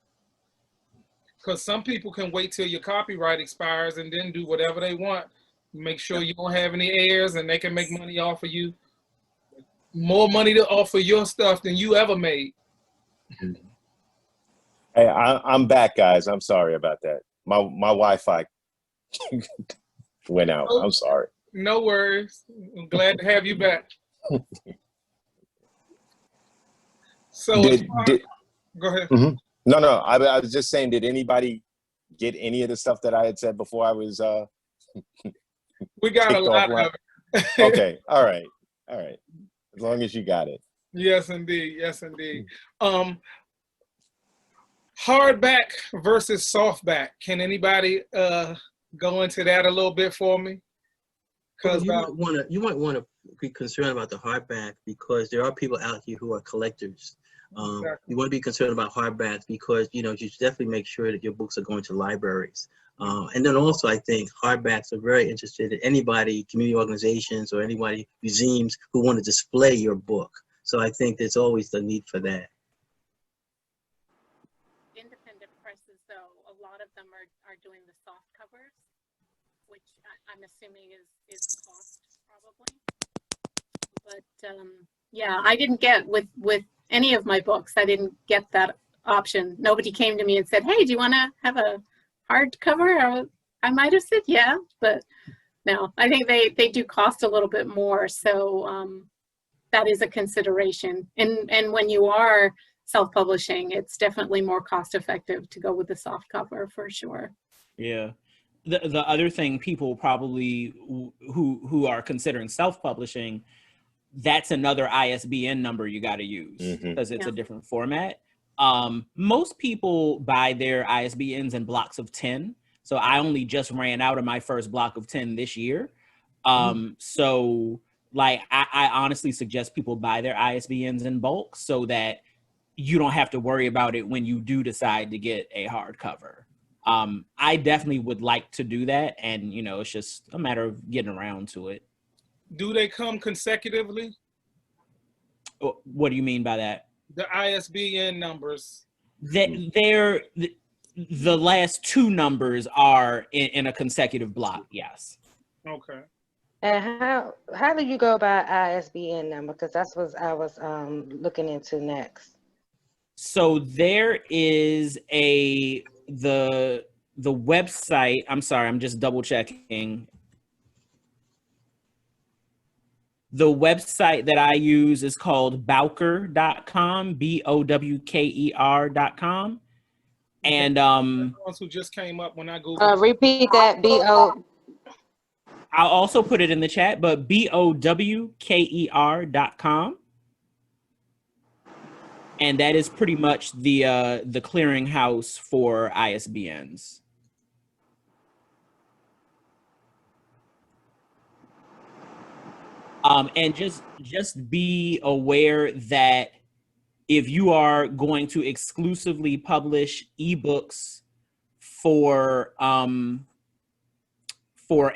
Because some people can wait till your copyright expires and then do whatever they want. Make sure you don't have any heirs, and they can make money off of you. More money to offer your stuff than you ever made. Hey, I'm back, guys. I'm sorry about that. My Wi-Fi went out. I'm sorry. No worries. I'm glad to have you back. So go ahead. No, I was just saying, did anybody get any of the stuff that I had said before I was we got a lot of it. Okay, all right. As long as you got it. Yes, indeed. Hardback versus softback. Can anybody go into that a little bit for me? Because you might want to be concerned about the hardback, because there are people out here who are collectors. Exactly. You want to be concerned about hardbacks because, you know, you should definitely make sure that your books are going to libraries. And then also, I think hardbacks are very interested in anybody, community organizations or anybody, museums who want to display your book. So I think there's always the need for that. Independent presses, though, a lot of them are doing the soft covers, which I'm assuming is cost probably. But yeah, I didn't get with any of my books, I didn't get that option. Nobody came to me and said, hey, do you want to have a hardcover? I might have said yeah, but no, I think they do cost a little bit more. So that is a consideration. And when you are self-publishing, it's definitely more cost-effective to go with the soft cover for sure. Yeah. The other thing people probably who are considering self-publishing, that's another ISBN number you got to use because it's a different format. Most people buy their ISBNs in blocks of 10. So I only just ran out of my first block of 10 this year. So like, I honestly suggest people buy their ISBNs in bulk so that you don't have to worry about it when you do decide to get a hardcover. I definitely would like to do that. And, you know, it's just a matter of getting around to it. Do they come consecutively? What do you mean by that? The ISBN numbers. The last two numbers are in a consecutive block, yes. Okay. And how do you go about ISBN number? Because that's what I was looking into next. So there is the website. I'm sorry, I'm just double checking. The website that I use is called bowker.com, BOWKER.com. And ones who just came up when I Googled. Repeat that, BO. I'll also put it in the chat, but BOWKER.com. And that is pretty much the clearinghouse for ISBNs. And just be aware that if you are going to exclusively publish ebooks for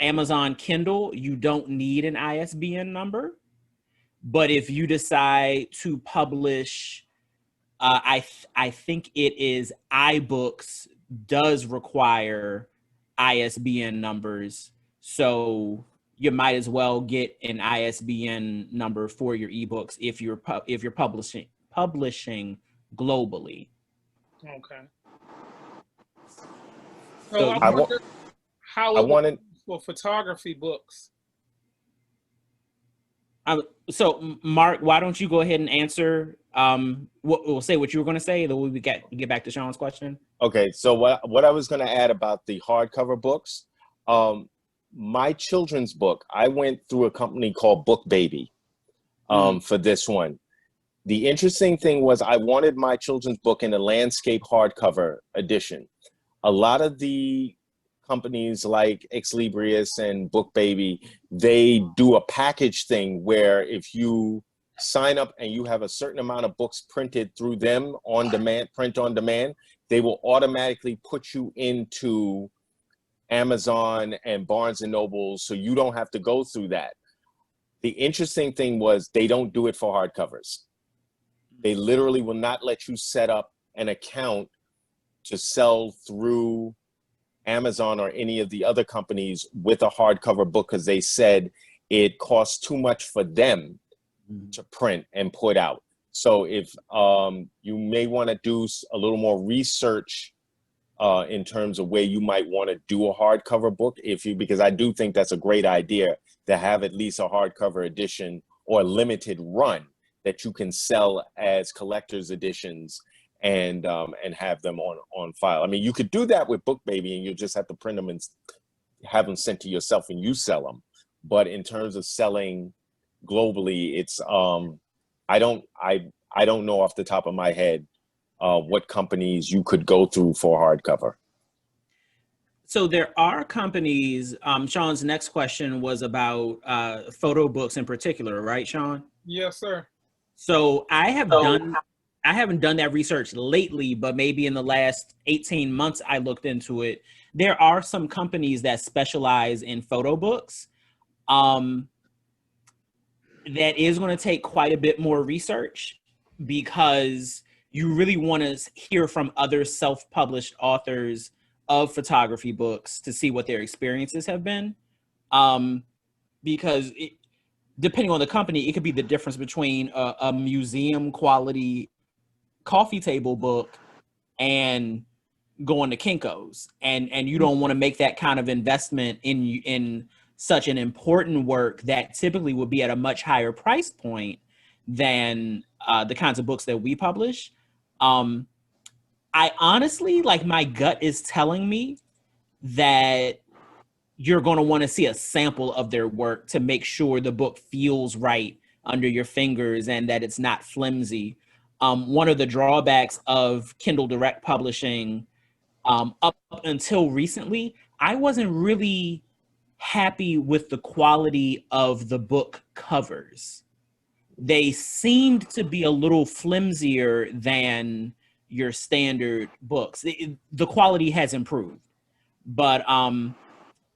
Amazon Kindle, you don't need an ISBN number. But if you decide to publish, I think it is iBooks does require ISBN numbers. So you might as well get an ISBN number for your ebooks if you're publishing globally. Okay. So I wonder how it works for photography books. So Mark, why don't you go ahead and answer? We'll say what you were going to say, then we get back to Shawn's question. Okay, so what I was going to add about the hardcover books, my children's book, I went through a company called Book Baby for this one. The interesting thing was I wanted my children's book in a landscape hardcover edition. A lot of the companies like Ex Libris and Book Baby, they do a package thing where if you sign up and you have a certain amount of books printed through them on demand, print on demand, they will automatically put you into Amazon and Barnes and Noble, so you don't have to go through that. The interesting thing was they don't do it for hardcovers. They literally will not let you set up an account to sell through Amazon or any of the other companies with a hardcover book because they said it costs too much for them to print and put out. So if you may want to do a little more research in terms of where you might want to do a hardcover book, because I do think that's a great idea to have at least a hardcover edition or a limited run that you can sell as collector's editions and have them on file. I mean, you could do that with Book Baby and you just have to print them and have them sent to yourself and you sell them. But in terms of selling globally, it's I don't know off the top of my head what companies you could go through for hardcover. So there are companies. Shawn's next question was about photo books in particular, right, Shawn? Yes, sir. So I haven't done that research lately, but maybe in the last 18 months I looked into it. There are some companies that specialize in photo books. That is going to take quite a bit more research because you really want to hear from other self-published authors of photography books to see what their experiences have been. Because depending on the company, it could be the difference between a museum quality coffee table book and going to Kinko's. And you don't want to make that kind of investment in such an important work that typically would be at a much higher price point than the kinds of books that we publish. I honestly, like, my gut is telling me that you're going to want to see a sample of their work to make sure the book feels right under your fingers and that it's not flimsy. One of the drawbacks of Kindle Direct Publishing, up until recently, I wasn't really happy with the quality of the book covers. They seemed to be a little flimsier than your standard books. The quality has improved, but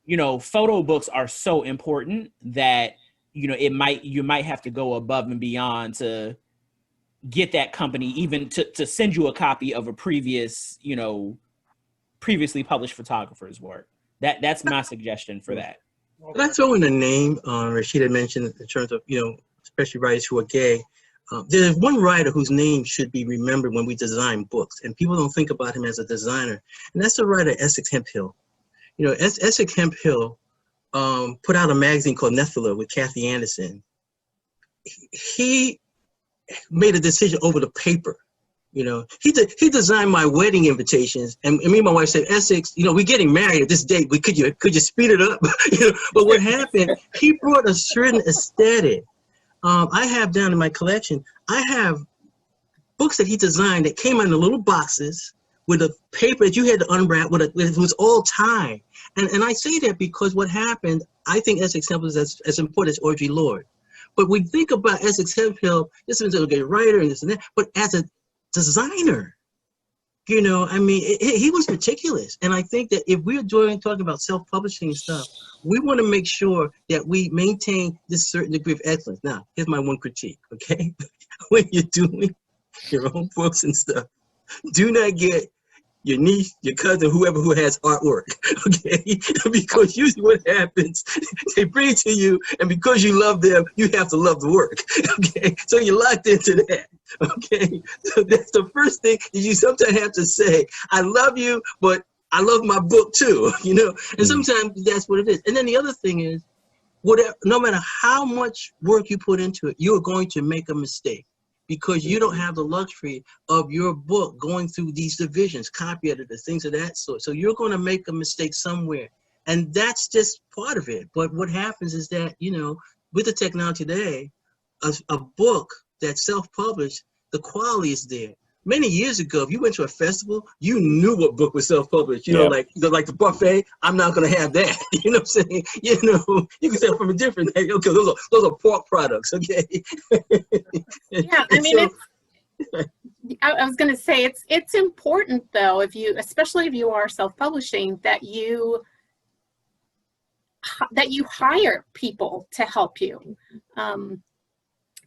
you know, photo books are so important that, you know, you might have to go above and beyond to get that company even to send you a copy of a previous, you know, previously published photographer's work. That's my suggestion for that. Can I throw in a name Rashid had mentioned in terms of, you know, especially writers who are gay? There's one writer whose name should be remembered when we design books, and people don't think about him as a designer, and that's the writer Essex Hemphill. You know, Essex Hemphill put out a magazine called Nephilim with Kathy Anderson. He made a decision over the paper. You know, he designed my wedding invitations, and me and my wife said, Essex, you know, we're getting married at this date. Could you speed it up? You know, but what happened? He brought a certain aesthetic. I have down in my collection, I have books that he designed that came out in little boxes with a paper that you had to unwrap. It was all tie. And I say that because what happened, I think Essex Hemphill is as important as Audre Lorde. But we think about Essex Hemphill, this is a great writer and this and that, but as a designer, you know, I mean, he was meticulous. And I think that if we're talking about self-publishing and stuff, we want to make sure that we maintain this certain degree of excellence. Now, here's my one critique, okay? When you're doing your own books and stuff, do not get your niece, your cousin, whoever who has artwork, okay? Because usually what happens, they bring it to you, and because you love them, you have to love the work, okay? So you're locked into that, okay? So that's the first thing you sometimes have to say, I love you, but I love my book too, you know? And sometimes that's what it is. And then the other thing is, whatever, no matter how much work you put into it, you're going to make a mistake, because you don't have the luxury of your book going through these divisions, copy editors, things of that sort. So you're going to make a mistake somewhere. And that's just part of it. But what happens is that, you know, with the technology today, a book that's self-published, the quality is there. Many years ago, if you went to a festival, you knew what book was self-published. You know, like the buffet, I'm not going to have that. You know what I'm saying? You know, you can tell from a different thing. Okay, those are pork products, okay? Yeah, I mean, I was going to say, it's important, though, especially if you are self-publishing, that you hire people to help you.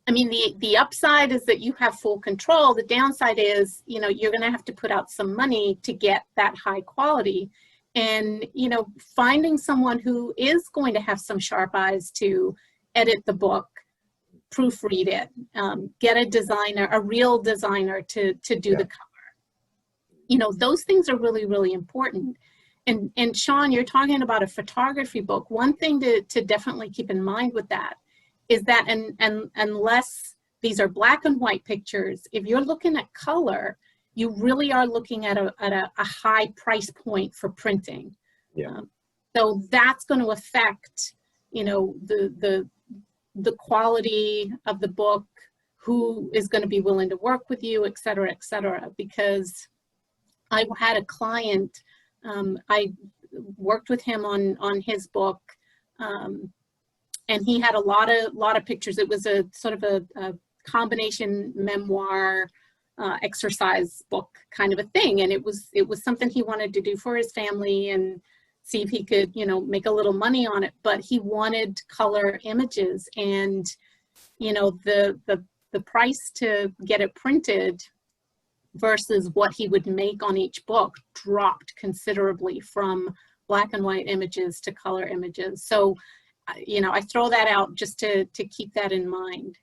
I mean, the upside is that you have full control. The downside is, you know, you're going to have to put out some money to get that high quality. And, you know, finding someone who is going to have some sharp eyes to edit the book, proofread it, get a designer, a real designer to do the cover. You know, those things are really, really important. And Shawn, you're talking about a photography book. One thing to definitely keep in mind with that is that and unless these are black and white pictures, if you're looking at color, you really are looking at a high price point for printing. Yeah. So that's going to affect, you know, the quality of the book, who is going to be willing to work with you, et cetera, et cetera. Because I had a client, I worked with him on his book, and he had a lot of pictures. It was a sort of a combination memoir exercise book kind of a thing, and it was something he wanted to do for his family and see if he could, you know, make a little money on it. But he wanted color images, and you know, the price to get it printed versus what he would make on each book dropped considerably from black and white images to color images. So, you know, I throw that out just to keep that in mind.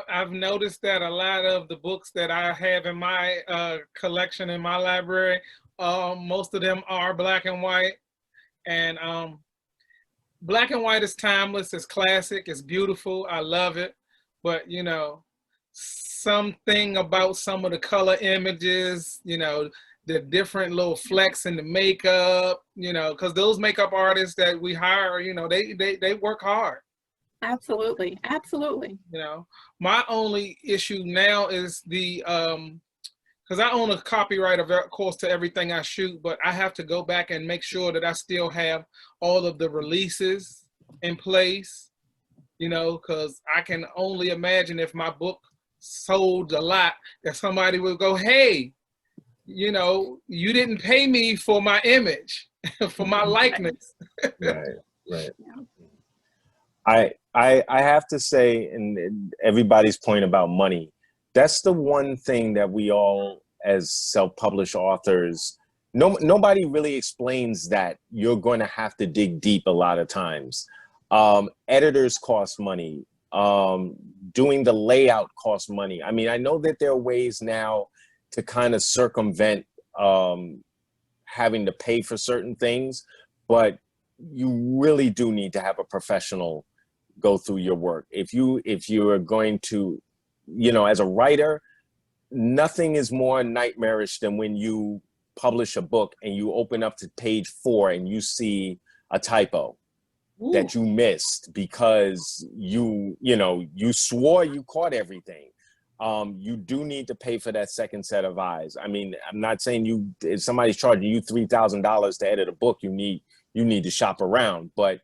I've noticed that a lot of the books that I have in my collection in my library, most of them are black and white. And black and white is timeless, it's classic, it's beautiful, I love it. But, you know, something about some of the color images, you know, the different little flecks in the makeup, you know, because those makeup artists that we hire, you know, they work hard. Absolutely, absolutely. You know, my only issue now is the because I own a copyright, of course, to everything I shoot, but I have to go back and make sure that I still have all of the releases in place, you know, because I can only imagine if my book sold a lot that somebody would go, hey, you know, you didn't pay me for my image, for my likeness. Right. I have to say, and everybody's point about money, that's the one thing that we all, as self-published authors, nobody really explains that you're going to have to dig deep a lot of times. Editors cost money. Doing the layout costs money. I mean, I know that there are ways now to kind of circumvent having to pay for certain things, but you really do need to have a professional go through your work. If you are going to, you know, as a writer, nothing is more nightmarish than when you publish a book and you open up to page 4 and you see a typo. Ooh. That you missed because you swore you caught everything. You do need to pay for that second set of eyes. I mean, I'm not saying if somebody's charging you $3,000 to edit a book, you need to shop around, but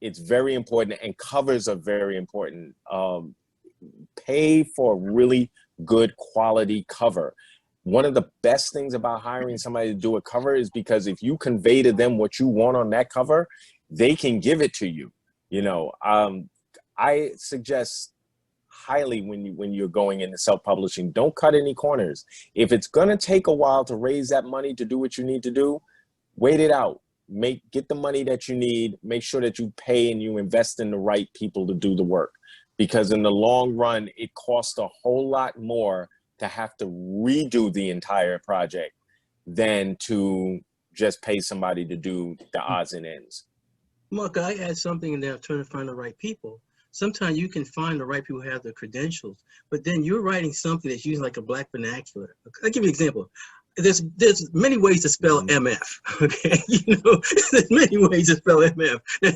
it's very important, and covers are very important. Pay for a really good quality cover. One of the best things about hiring somebody to do a cover is because if you convey to them what you want on that cover, they can give it to you. You know, I suggest highly when you're going into self-publishing, don't cut any corners. If it's going to take a while to raise that money to do what you need to do, wait it out. Get the money that you need. Make sure that you pay and you invest in the right people to do the work. Because in the long run, it costs a whole lot more to have to redo the entire project than to just pay somebody to do the odds and ends. Mark, I add something in there, trying to find the right people. Sometimes you can find the right people who have the credentials, but then you're writing something that's using like a Black vernacular. I'll give you an example. There's many ways to spell MF, okay? You know, there's many ways to spell MF. Now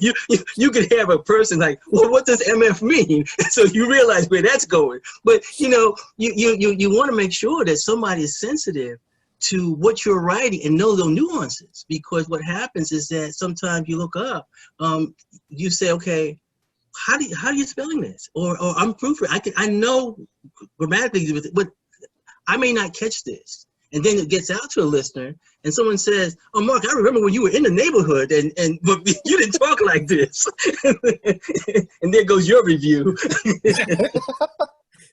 you could have a person like, well, what does MF mean? So you realize where that's going. But you know, you want to make sure that somebody is sensitive to what you're writing and know the nuances, because what happens is that sometimes you look up, you say, okay, how are you spelling this? Or I'm proofreading. I know grammatically, but I may not catch this. And then it gets out to a listener, and someone says, "Oh, Mark, I remember when you were in the neighborhood, but you didn't talk like this." And there goes your review.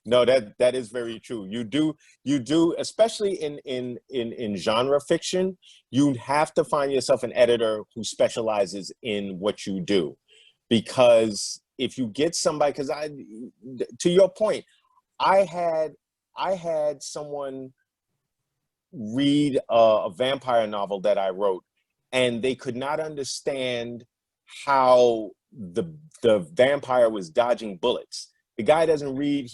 No, that is very true. You do, especially in genre fiction, you have to find yourself an editor who specializes in what you do, because if you get somebody, because to your point, I had someone read a vampire novel that I wrote, and they could not understand how the vampire was dodging bullets. The guy doesn't read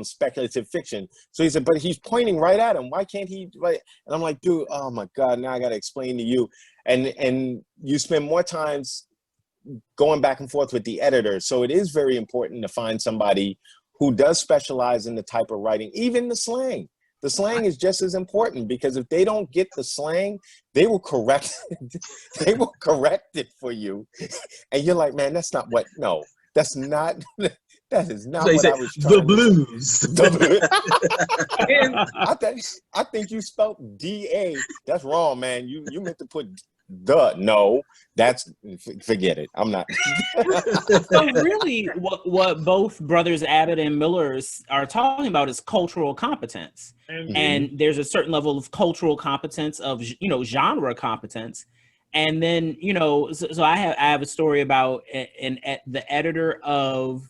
speculative fiction. So he said, but he's pointing right at him. Why can't he? Right? And I'm like, dude, oh my God, now I got to explain to you. And you spend more times going back and forth with the editor. So it is very important to find somebody who does specialize in the type of writing, even the slang. The slang is just as important, because if they don't get the slang, they will correct it for you. And you're like, man, that's not what, no, that's not, that is not so what I was trying the blues. And I think you spelled D-A. That's wrong, man. You meant to put no, forget it. I'm not. So really what both brothers Abbott and Millers are talking about is cultural competence. Mm-hmm. And there's a certain level of cultural competence, of, you know, genre competence. And then, you know, so I have a story about the editor of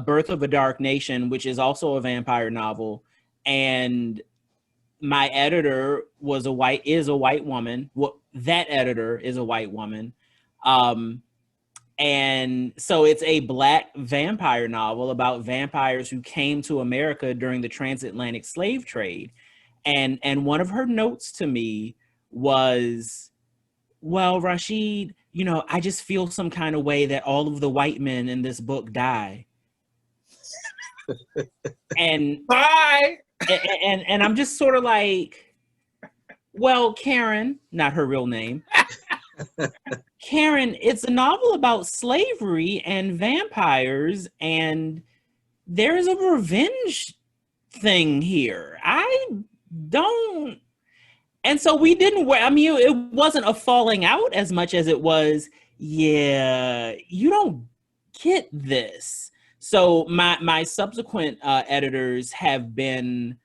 Birth of a Dark Nation, which is also a vampire novel. And my editor is a white woman. That editor is a white woman. And so it's a Black vampire novel about vampires who came to America during the transatlantic slave trade. And one of her notes to me was, well, Rashid, you know, I just feel some kind of way that all of the white men in this book die. And Bye. and I'm just sort of like, well, Karen, not her real name. Karen, it's a novel about slavery and vampires, and there's a revenge thing here. I don't. And so we didn't, I mean, it wasn't a falling out as much as it was, yeah, you don't get this. So my subsequent editors have been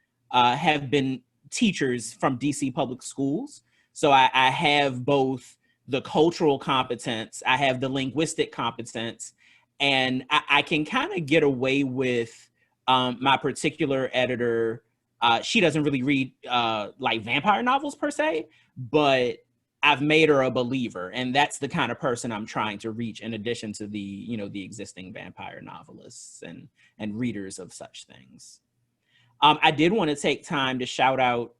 teachers from DC public schools. So I have both the cultural competence, I have the linguistic competence, and I can kind of get away with my particular editor. She doesn't really read like vampire novels per se, but I've made her a believer, and that's the kind of person I'm trying to reach, in addition to the, you know, the existing vampire novelists and readers of such things. I did want to take time to shout out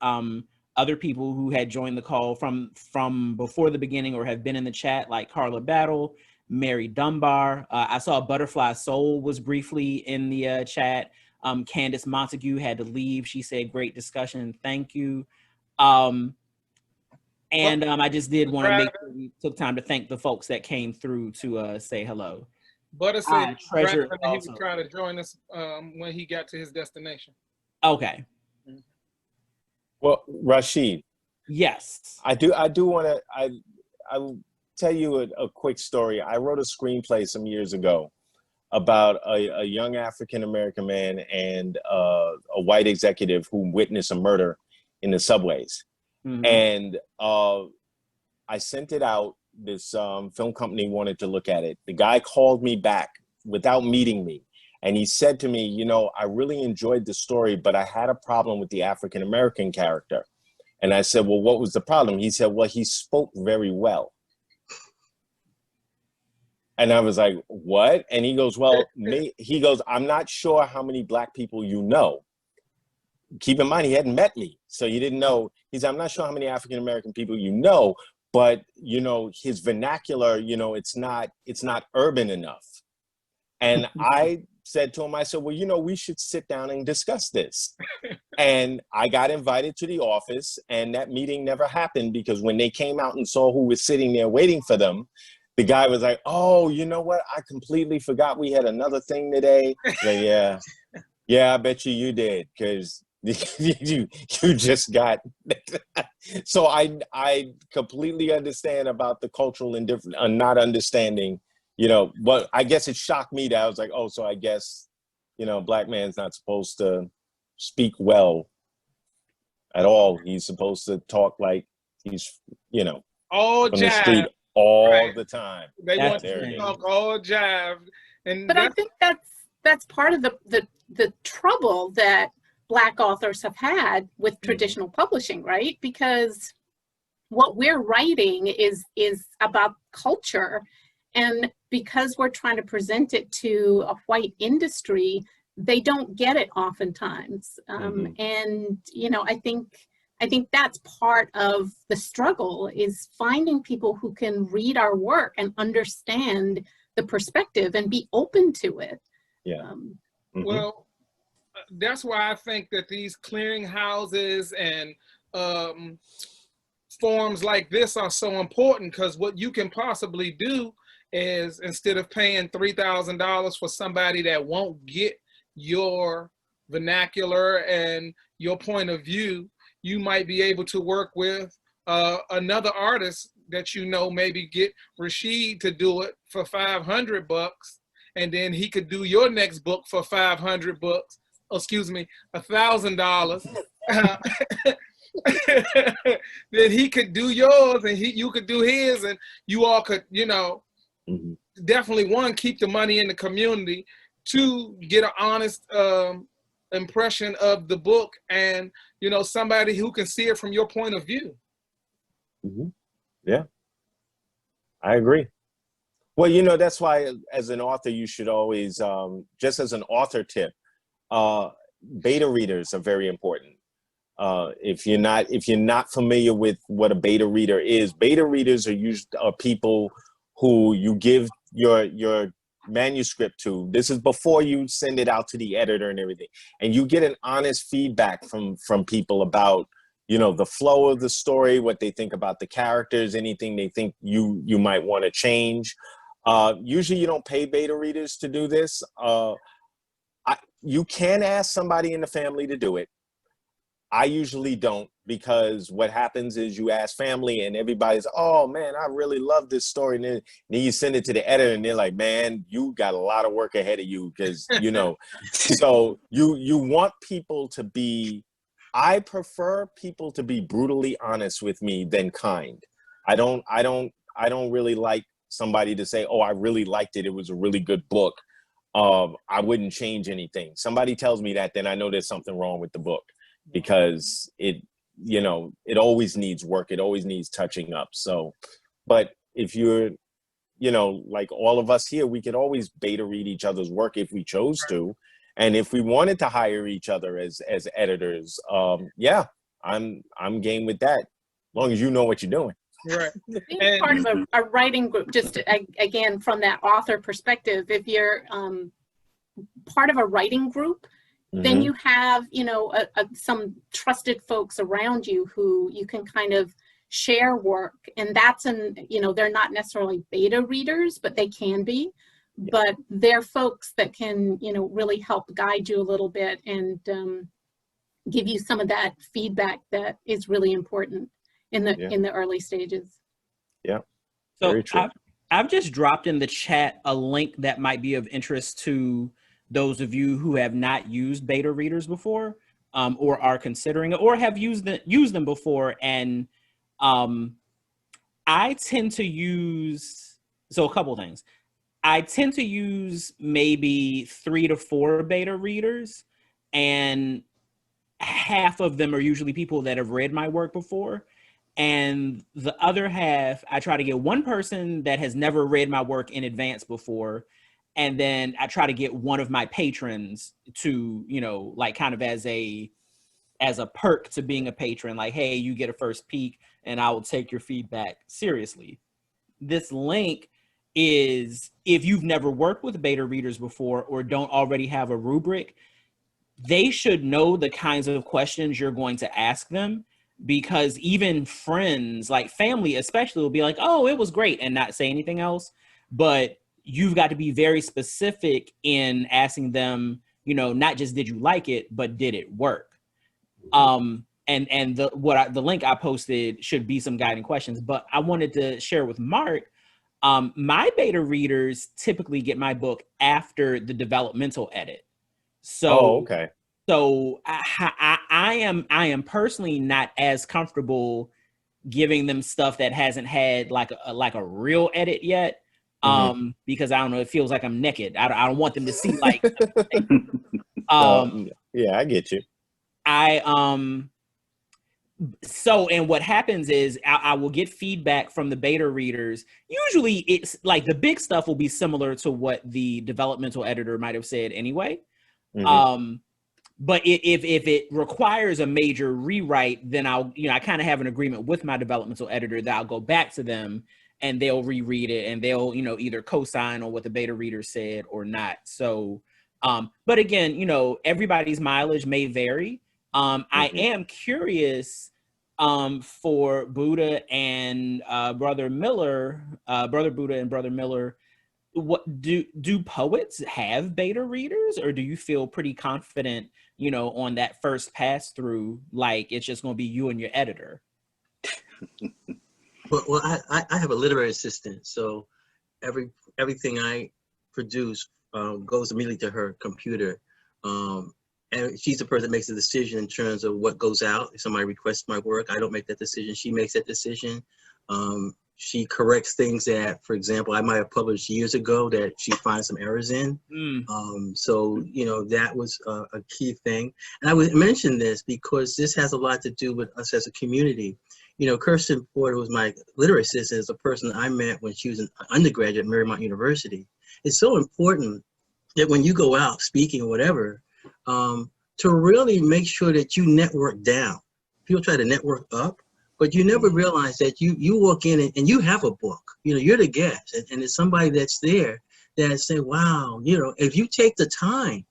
other people who had joined the call from before the beginning or have been in the chat, like Carla Battle, Mary Dunbar. I saw Butterfly Soul was briefly in the chat. Candace Montague had to leave. She said, great discussion, thank you. I just did want to make sure we took time to thank the folks that came through to say hello. Butter said he was also trying to join us when he got to his destination. Okay. Well, Rashid. Yes. I do want to, I'll tell you a quick story. I wrote a screenplay some years ago about a young African-American man and a white executive who witnessed a murder in the subways. Mm-hmm. And I sent it out. This film company wanted to look at it. The guy called me back without meeting me. And he said to me, you know, I really enjoyed the story, but I had a problem with the African-American character. And I said, well, what was the problem? He said, well, he spoke very well. And I was like, what? And he goes, well, he goes, I'm not sure how many Black people you know. Keep in mind, he hadn't met me, so he didn't know. He said, I'm not sure how many African-American people you know, but, you know, his vernacular, you know, it's not urban enough. And I said to him, I said, well, you know, we should sit down and discuss this. And I got invited to the office, and that meeting never happened, because when they came out and saw who was sitting there waiting for them, the guy was like, oh, you know what? I completely forgot we had another thing today. Like, yeah, I bet you did, because you just got. So I completely understand about the cultural indifference, not understanding, you know, but I guess it shocked me that I was like, oh, so I guess, you know, Black man's not supposed to speak well at all. He's supposed to talk like he's, you know, all from jive. The street all the time. They want to talk all jive. But I think that's part of the trouble that Black authors have had with traditional publishing, right? Because what we're writing is about culture, and because we're trying to present it to a white industry, they don't get it oftentimes. And, you know, I think that's part of the struggle, is finding people who can read our work and understand the perspective and be open to it. Yeah. Well, that's why I think that these clearinghouses and forums like this are so important, because what you can possibly do is, instead of paying $3,000 for somebody that won't get your vernacular and your point of view, you might be able to work with another artist that, you know, maybe get Rashid to do it for $500, and then he could do your next book for $500. Excuse me, $1,000. Then he could do yours, and you could do his, and you all could, you know, definitely, one, keep the money in the community, two, get an honest impression of the book, and, you know, somebody who can see it from your point of view. Yeah, I agree. Well, you know, that's why as an author, you should always, just as an author tip, beta readers are very important. If you're not familiar with what a beta reader is, beta readers are people who you give your manuscript to. This is before you send it out to the editor and everything, and you get an honest feedback from people about, you know, the flow of the story, what they think about the characters, anything they think you might want to change. Usually you don't pay beta readers to do this. You can ask somebody in the family to do it. I usually don't, because what happens is you ask family and everybody's, oh man, I really love this story. And then you send it to the editor and they're like, man, you got a lot of work ahead of you, because, you know, so you want people to be, I prefer people to be brutally honest with me than kind. I don't really like somebody to say, oh, I really liked it. It was a really good book. I wouldn't change anything. Somebody tells me that, then I know there's something wrong with the book, because it, you know, it always needs work. It always needs touching up. So, but if you're, you know, like all of us here, we could always beta read each other's work if we chose to. And if we wanted to hire each other as editors, yeah, I'm game with that, as long as you know what you're doing. Right. Being part of a writing group, just again, from that author perspective, if you're part of a writing group, then you have, you know, some trusted folks around you who you can kind of share work. And that's you know, they're not necessarily beta readers, but they can be. Yeah. But they're folks that can, you know, really help guide you a little bit and give you some of that feedback that is really important in the early stages. Yeah. So very true. I've just dropped in the chat a link that might be of interest to those of you who have not used beta readers before, or are considering it, or have used them before. And I tend to use, so a couple of things. I tend to use maybe 3 to 4 beta readers, and half of them are usually people that have read my work before. And the other half, I try to get one person that has never read my work in advance before. And then I try to get one of my patrons to, you know, like kind of as a perk to being a patron, like, hey, you get a first peek and I will take your feedback seriously. This link is, if you've never worked with beta readers before or don't already have a rubric, they should know the kinds of questions you're going to ask them, because even friends, like family especially, will be like, oh, it was great, and not say anything else. But you've got to be very specific in asking them, you know, not just did you like it, but did it work? And the link I posted should be some guiding questions. But I wanted to share with Mark, my beta readers typically get my book after the developmental edit. So, okay. So I am personally not as comfortable giving them stuff that hasn't had like a real edit yet. Because I don't know, it feels like I'm naked. I don't want them to see like. Yeah, I get you. So, and what happens is I will get feedback from the beta readers. Usually it's like the big stuff will be similar to what the developmental editor might have said anyway. But if it requires a major rewrite, then I kind of have an agreement with my developmental editor that I'll go back to them and they'll reread it and they'll, you know, either co-sign on what the beta reader said or not. So, but again, you know, everybody's mileage may vary. I am curious for Buddha and Brother Miller, Brother Buddha and Brother Miller, what do poets have beta readers, or do you feel pretty confident, you know, on that first pass through, like it's just going to be you and your editor? Well, I have a literary assistant, so everything I produce goes immediately to her computer. And she's the person that makes the decision in terms of what goes out. If somebody requests my work, I don't make that decision. She makes that decision. She corrects things that, for example, I might have published years ago that she finds some errors in. So, you know, that was a key thing. And I would mention this because this has a lot to do with us as a community. You know, Kirsten Porter, who's my literary assistant, is a person I met when she was an undergraduate at Marymount University. It's so important that when you go out speaking or whatever, to really make sure that you network down. People try to network up, but you never realize that you walk in and you have a book. You know, you're the guest, and it's somebody that's there that say, wow, you know, if you take the time,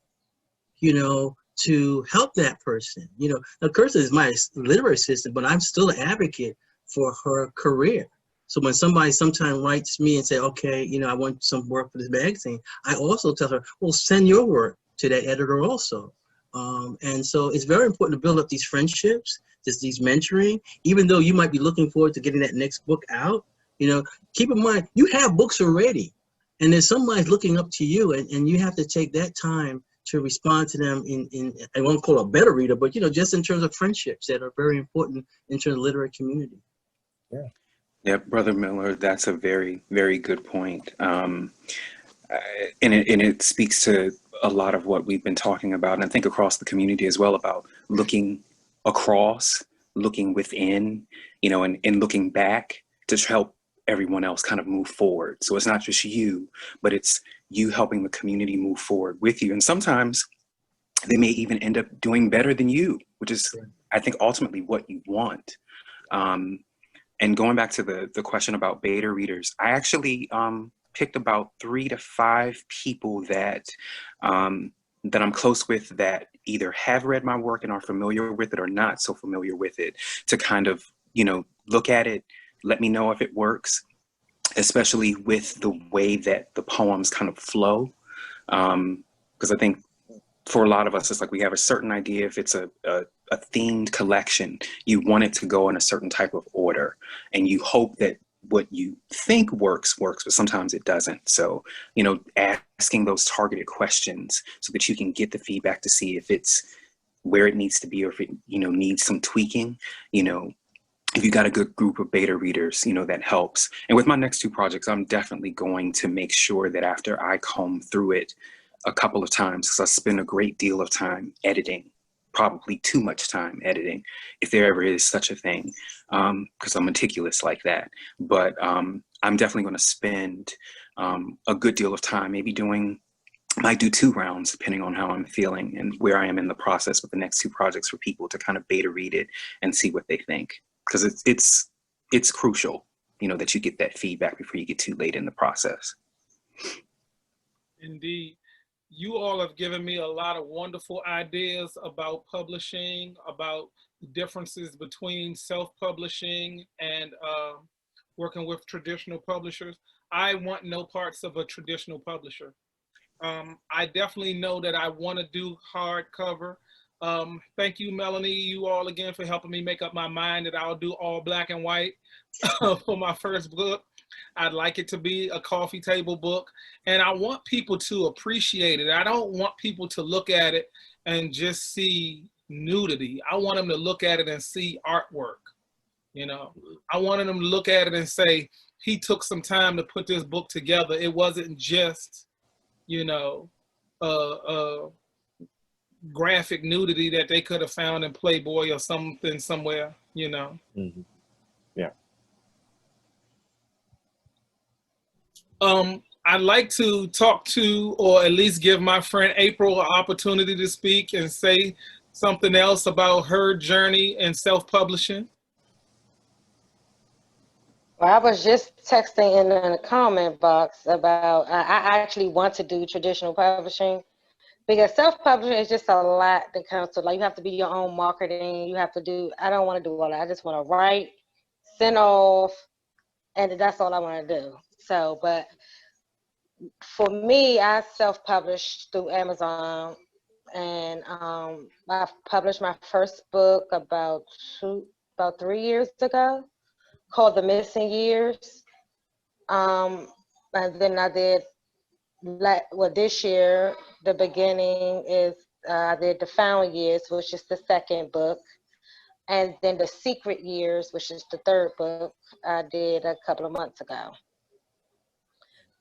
you know, to help that person. You know, now Kirsten is my literary assistant, but I'm still an advocate for her career. So when somebody sometimes writes me and say, okay, you know, I want some work for this magazine, I also tell her, well, send your work to that editor also. And so it's very important to build up these friendships, these mentoring, even though you might be looking forward to getting that next book out. You know, keep in mind, you have books already, and there's somebody looking up to you, and you have to take that time to respond to them in I won't call it a better reader, but, you know, just in terms of friendships that are very important in terms of the literary community. Yeah. Yeah, Brother Miller, that's a very, very good point. And it speaks to a lot of what we've been talking about, and I think across the community as well, about looking across, looking within, you know, and looking back to help everyone else kind of move forward. So it's not just you, but it's you helping the community move forward with you. And sometimes they may even end up doing better than you, which is, I think, ultimately what you want. And going back to the question about beta readers, I actually picked about 3 to 5 people that that I'm close with that either have read my work and are familiar with it or not so familiar with it, to kind of, you know, look at it, let me know if it works, especially with the way that the poems kind of flow. Because I think for a lot of us, it's like we have a certain idea. If it's a themed collection, you want it to go in a certain type of order, and you hope that what you think works, but sometimes it doesn't. So, you know, asking those targeted questions so that you can get the feedback to see if it's where it needs to be, or if it, you know, needs some tweaking. You know, if you got a good group of beta readers, you know, that helps. And with my next 2 projects, I'm definitely going to make sure that after I comb through it a couple of times, because I spend a great deal of time editing, probably too much time editing, if there ever is such a thing, because I'm meticulous like that. But I'm definitely going to spend a good deal of time, maybe might do 2 rounds, depending on how I'm feeling and where I am in the process with the next 2 projects, for people to kind of beta read it and see what they think. Because it's crucial, you know, that you get that feedback before you get too late in the process. Indeed. You all have given me a lot of wonderful ideas about publishing, about the differences between self-publishing and working with traditional publishers. I want no parts of a traditional publisher. I definitely know that I want to do hardcover. Thank you, Melanie, you all again for helping me make up my mind that I'll do all black and white for my first book. I'd like it to be a coffee table book, and I want people to appreciate it. I don't want people to look at it and just see nudity. I want them to look at it and see artwork. You know, I wanted them to look at it and say, he took some time to put this book together. It wasn't just, you know, graphic nudity that they could have found in Playboy or something somewhere, you know. Mm-hmm. Yeah. I'd like to talk to, or at least give my friend April an opportunity to speak and say something else about her journey in self-publishing. Well, I was just texting in the comment box about, I actually want to do traditional publishing, because self-publishing is just a lot that comes to, like, you have to be your own marketing. You have to do, I don't want to do all that. I just want to write, send off, and that's all I want to do. So, but for me, I self-published through Amazon, and I published my first book about 3 years ago, called The Missing Years. And then I did, this year, the beginning is, I did The Found Years, which is the second book. And then The Secret Years, which is the third book, I did a couple of months ago.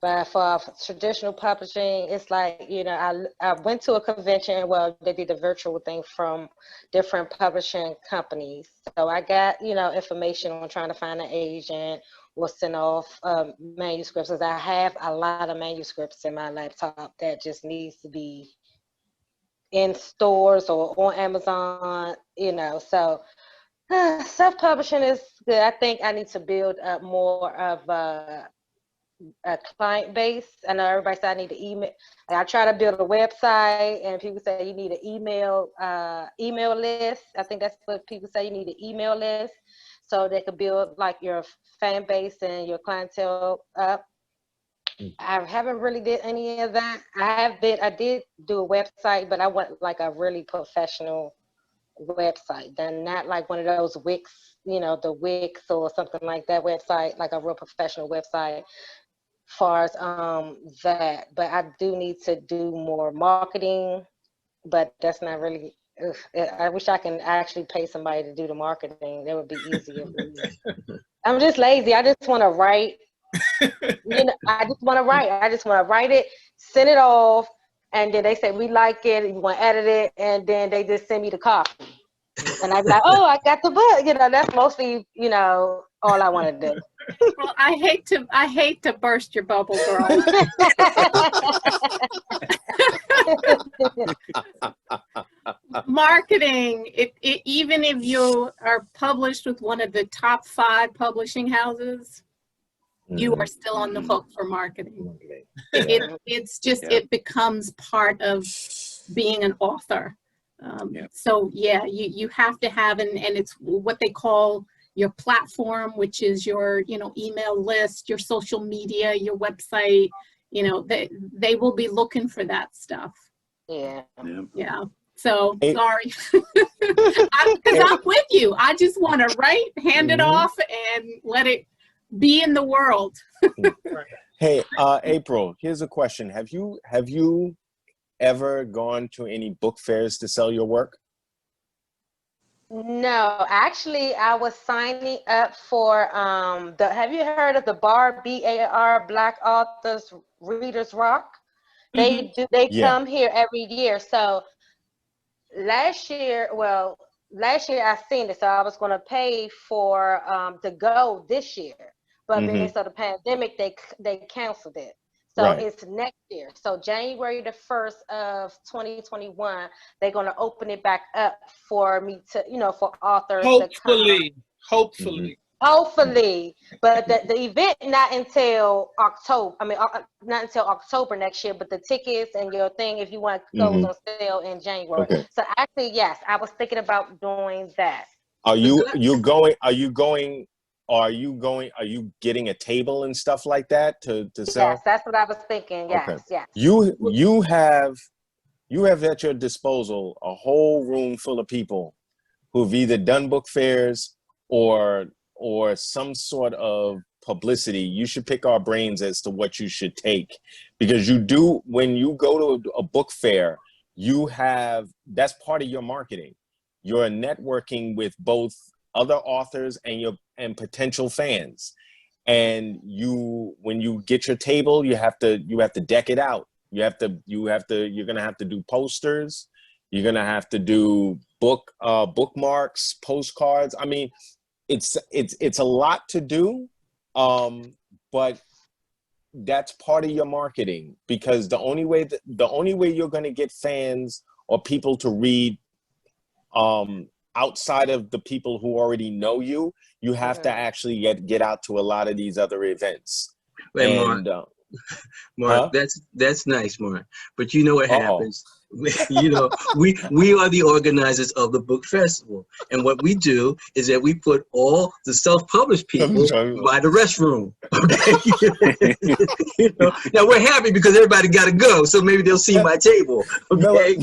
But for traditional publishing, it's like, you know, I went to a convention. Well, they did a virtual thing from different publishing companies. So I got, you know, information on trying to find an agent or send off manuscripts. Because I have a lot of manuscripts in my laptop that just needs to be in stores or on Amazon, you know. So self-publishing is good. I think I need to build up more of a client base. I know everybody said I need to email. I try to build a website, and people say you need an email list. I think that's what people say. You need an email list so they could build like your fan base and your clientele up. I haven't really did any of that. I did do a website, but I want like a really professional website, then not like one of those Wix, you know, the Wix or something like that website, like a real professional website. Far as that, but I do need to do more marketing, but that's not really. I wish I can actually pay somebody to do the marketing. That would be easier for me. I'm just lazy. I just want to write. You know, I just want to write. I just want to write it, send it off, and then they say we like it. You want to edit it, and then they just send me the copy, and I'm like, oh, I got the book. You know, that's mostly, you know, all I want to do. Well, I hate to burst your bubble, girl. Marketing, even if you are published with one of the top 5 publishing houses, you are still on the hook for marketing. It's just, it becomes part of being an author. So yeah, you have to have, and it's what they call your platform, which is your, you know, email list, your social media, your website. You know, they will be looking for that stuff. Yeah. So sorry, because I'm with you. I just want to write, hand it off, and let it be in the world. Hey, April, here's a question. Have you ever gone to any book fairs to sell your work? No, actually, I was signing up for have you heard of the BAR, BAR, Black Authors Readers Rock? They come here every year. So last year I seen it, so I was going to pay for to go this year, but because of the pandemic, they canceled it. So it's next year. So January the 1st of 2021, they're going to open it back up for me to, you know, for authors to come. Hopefully. But the event not until October. I mean, not until October next year, but the tickets and your thing, if you want to go, is on sale in January. So actually, yes, I was thinking about doing that. Are you getting a table and stuff like that to sell? Yes, that's what I was thinking. Yes, yes. You have at your disposal a whole room full of people who've either done book fairs or some sort of publicity. You should pick our brains as to what you should take, because when you go to a book fair, that's part of your marketing. You're networking with both other authors and potential fans, and when you get your table, you have to deck it out. You're gonna have to do posters. You're gonna have to do bookmarks, postcards. I mean, it's a lot to do, but that's part of your marketing, because the only way you're gonna get fans or people to read, outside of the people who already know you have to actually get out to a lot of these other events. Wait, Mark, that's nice, Mark. But you know what happens? You know, we are the organizers of the book festival, and what we do is that we put all the self-published people by the restroom. Okay, you know, now we're happy because everybody got to go, so maybe they'll see my table. Okay.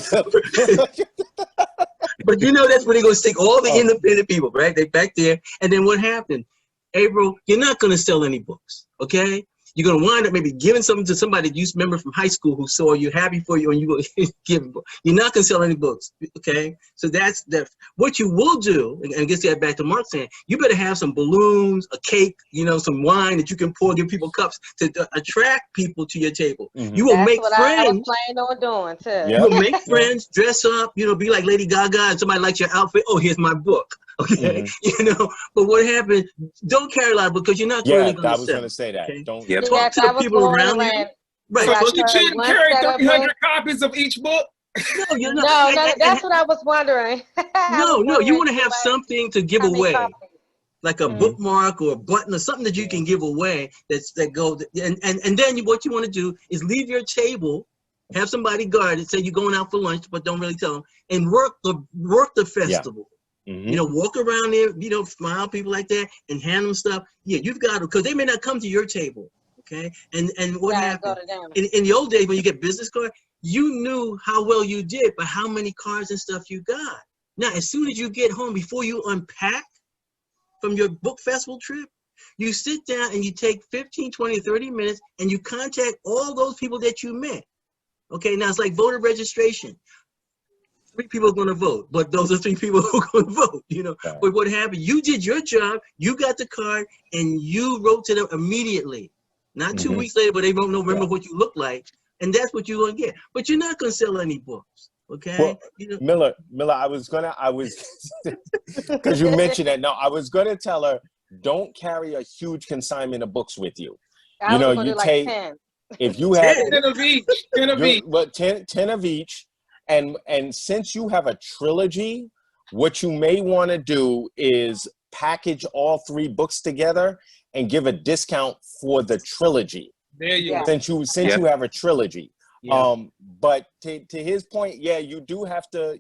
But you know, that's where they're going to stick all the independent people, right? They're back there. And then what happened? April, you're not going to sell any books, okay? You're going to wind up maybe giving something to somebody that you remember from high school who saw you, happy for you, and you go give them. You're not going to sell any books, okay? So that's that. What you will do, and gets that back to Mark saying, you better have some balloons, a cake, you know, some wine that you can pour, give people cups to attract people to your table. You will make what friends. I was planning on doing too. You will make friends, dress up, you know, be like Lady Gaga, and somebody likes your outfit. Oh, here's my book. Okay, you know, but what happened? Don't carry a lot of books because you're not really going to sell. I was going to say that. Okay? Don't talk to the people around you. Right. So Talk she shouldn't carry 300 copies of each book. No, you're not. No, that's what I was wondering. No, you want to have something to give away, like a bookmark or a button or something that you can give away. That goes, and then what you want to do is leave your table. Have somebody guard it. Say you're going out for lunch, but don't really tell them. And work the festival. You know, walk around there. You know, smile people like that, and hand them stuff. Yeah, you've got to, because they may not come to your table. Okay, and what happened in the old days when you get business cards, you knew how well you did by how many cards and stuff you got. Now, as soon as you get home, before you unpack from your book festival trip, you sit down and you take 15, 20, 30 minutes and you contact all those people that you met. Okay, now it's like voter registration. 3 people are going to vote, but those are 3 people who are going to vote, you know. Right. But what happened, you did your job, you got the card, and you wrote to them immediately. Not 2 weeks later, but they don't remember what you look like. And that's what you're going to get. But you're not going to sell any books, okay? Well, you know? Miller, because you mentioned that. No, I was going to tell her, don't carry a huge consignment of books with you. You know, you take, like 10. If you have 10 of each, 10 of each. But 10 of each. And since you have a trilogy, what you may want to do is package all 3 books together and give a discount for the trilogy. There you go. Since you have a trilogy. But to his point, yeah, you do have to,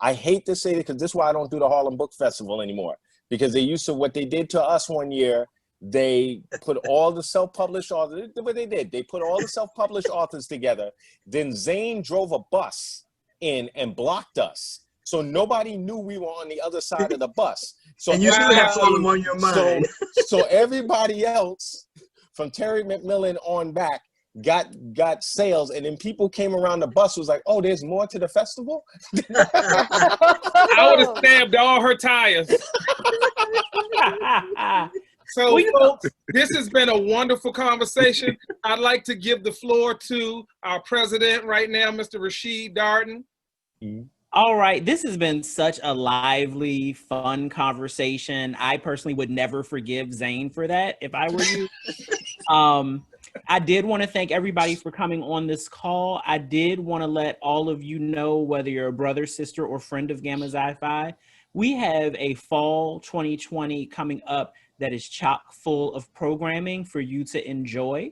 I hate to say it because this is why I don't do the Harlem Book Festival anymore. Because they used to, what they did to us one year, they put all the self-published authors, what they did, they put all the self-published authors together. Then Zane drove a bus in and blocked us. So nobody knew we were on the other side of the bus. So and you should have Harlem on your mind. So everybody else from Terry McMillan on back got sales, and then people came around the bus was like, oh, there's more to the festival? I would have stabbed all her tires. So, folks, this has been a wonderful conversation. I'd like to give the floor to our president right now, Mr. Rashid Darden. All right, this has been such a lively, fun conversation. I personally would never forgive Zane for that if I were you. I did want to thank everybody for coming on this call. I did want to let all of you know, whether you're a brother, sister, or friend of Gamma Xi Phi, we have a fall 2020 coming up that is chock full of programming for you to enjoy.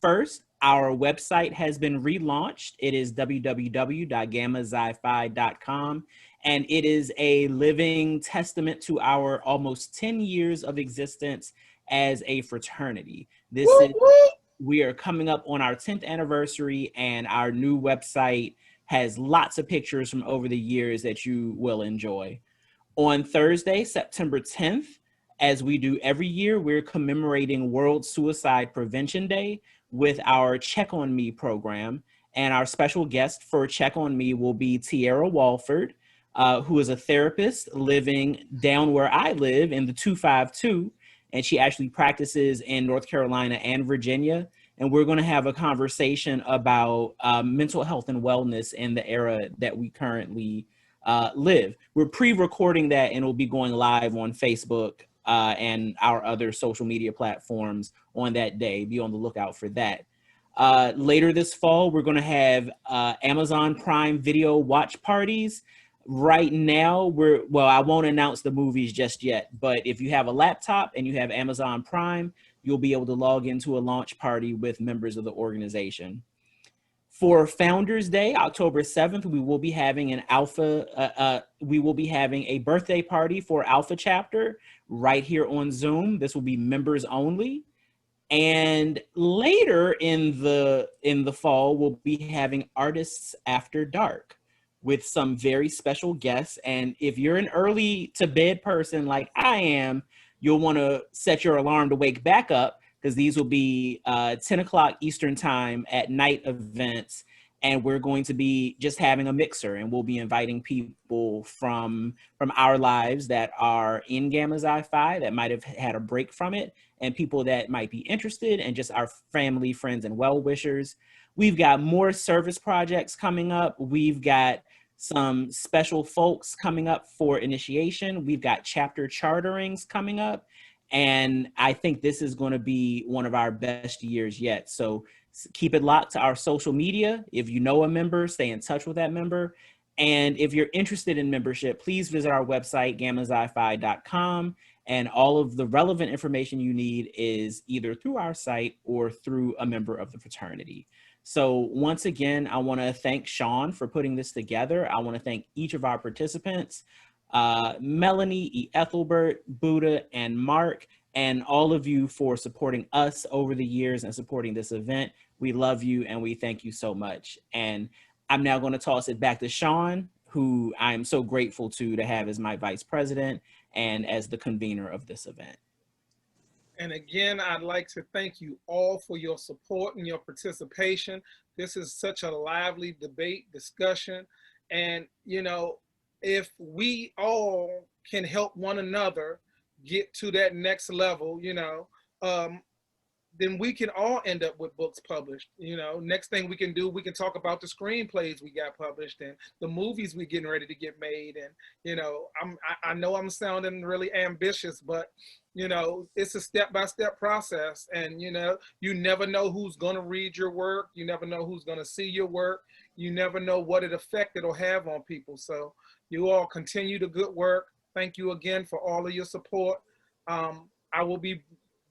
First, our website has been relaunched. It is www.gammaxiphi.com, and it is a living testament to our almost 10 years of existence as a fraternity. We are coming up on our 10th anniversary, and our new website has lots of pictures from over the years that you will enjoy. On Thursday, September 10th, as we do every year, we're commemorating World Suicide Prevention Day with our Check on Me program. And our special guest for Check on Me will be Tierra Walford, who is a therapist living down where I live in the 252. And she actually practices in North Carolina and Virginia. And we're going to have a conversation about mental health and wellness in the era that we currently live. We're pre-recording that, and it'll be going live on Facebook and our other social media platforms on that day. Be on the lookout for that. Later this fall, we're going to have Amazon Prime Video watch parties. Right now, I won't announce the movies just yet, but if you have a laptop and you have Amazon Prime, you'll be able to log into a launch party with members of the organization. For Founders Day, October 7th, we will be having a birthday party for Alpha Chapter right here on Zoom. This will be members only. And later in the fall, we'll be having Artists After Dark with some very special guests. And if you're an early to bed person like I am, you'll want to set your alarm to wake back up, because these will be 10 o'clock Eastern time at night events. And we're going to be just having a mixer, and we'll be inviting people from our lives that are in Gamma Xi Phi that might have had a break from it, and people that might be interested, and just our family, friends, and well-wishers. We've got more service projects coming up. We've got some special folks coming up for initiation. We've got chapter charterings coming up. And I think this is going to be one of our best years yet. So keep it locked to our social media. If you know a member, stay in touch with that member. And if you're interested in membership, please visit our website, GammaXiPhi.com. And all of the relevant information you need is either through our site or through a member of the fraternity. So once again, I want to thank Shawn for putting this together. I want to thank each of our participants, Melanie, Ethelbert, Buddha, and Mark, and all of you for supporting us over the years and supporting this event. We love you and we thank you so much. And I'm now going to toss it back to Shawn, who I'm so grateful to have as my vice president and as the convener of this event. And again, I'd like to thank you all for your support and your participation. This is such a lively debate, discussion. And, you know, if we all can help one another get to that next level, you know, then we can all end up with books published. You know, next thing we can do, we can talk about the screenplays we got published and the movies we're getting ready to get made. And, you know, I know I'm sounding really ambitious, but, you know, it's a step-by-step process. And, you know, you never know who's going to read your work. You never know who's going to see your work. You never know what effect it'll have on people. So you all continue the good work. Thank you again for all of your support. I will be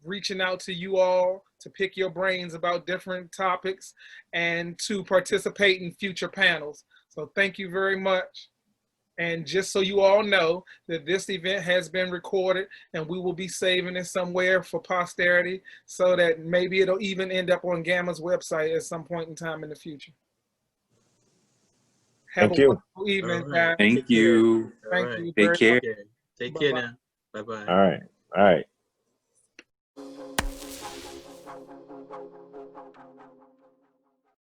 reaching out to you all to pick your brains about different topics and to participate in future panels. So thank you very much. And just so you all know that this event has been recorded and we will be saving it somewhere for posterity so that maybe it'll even end up on Gamma's website at some point in time in the future. Have a wonderful evening, guys. Thank you. Thank you. Take care. Take care now. Bye-bye. All right. All right.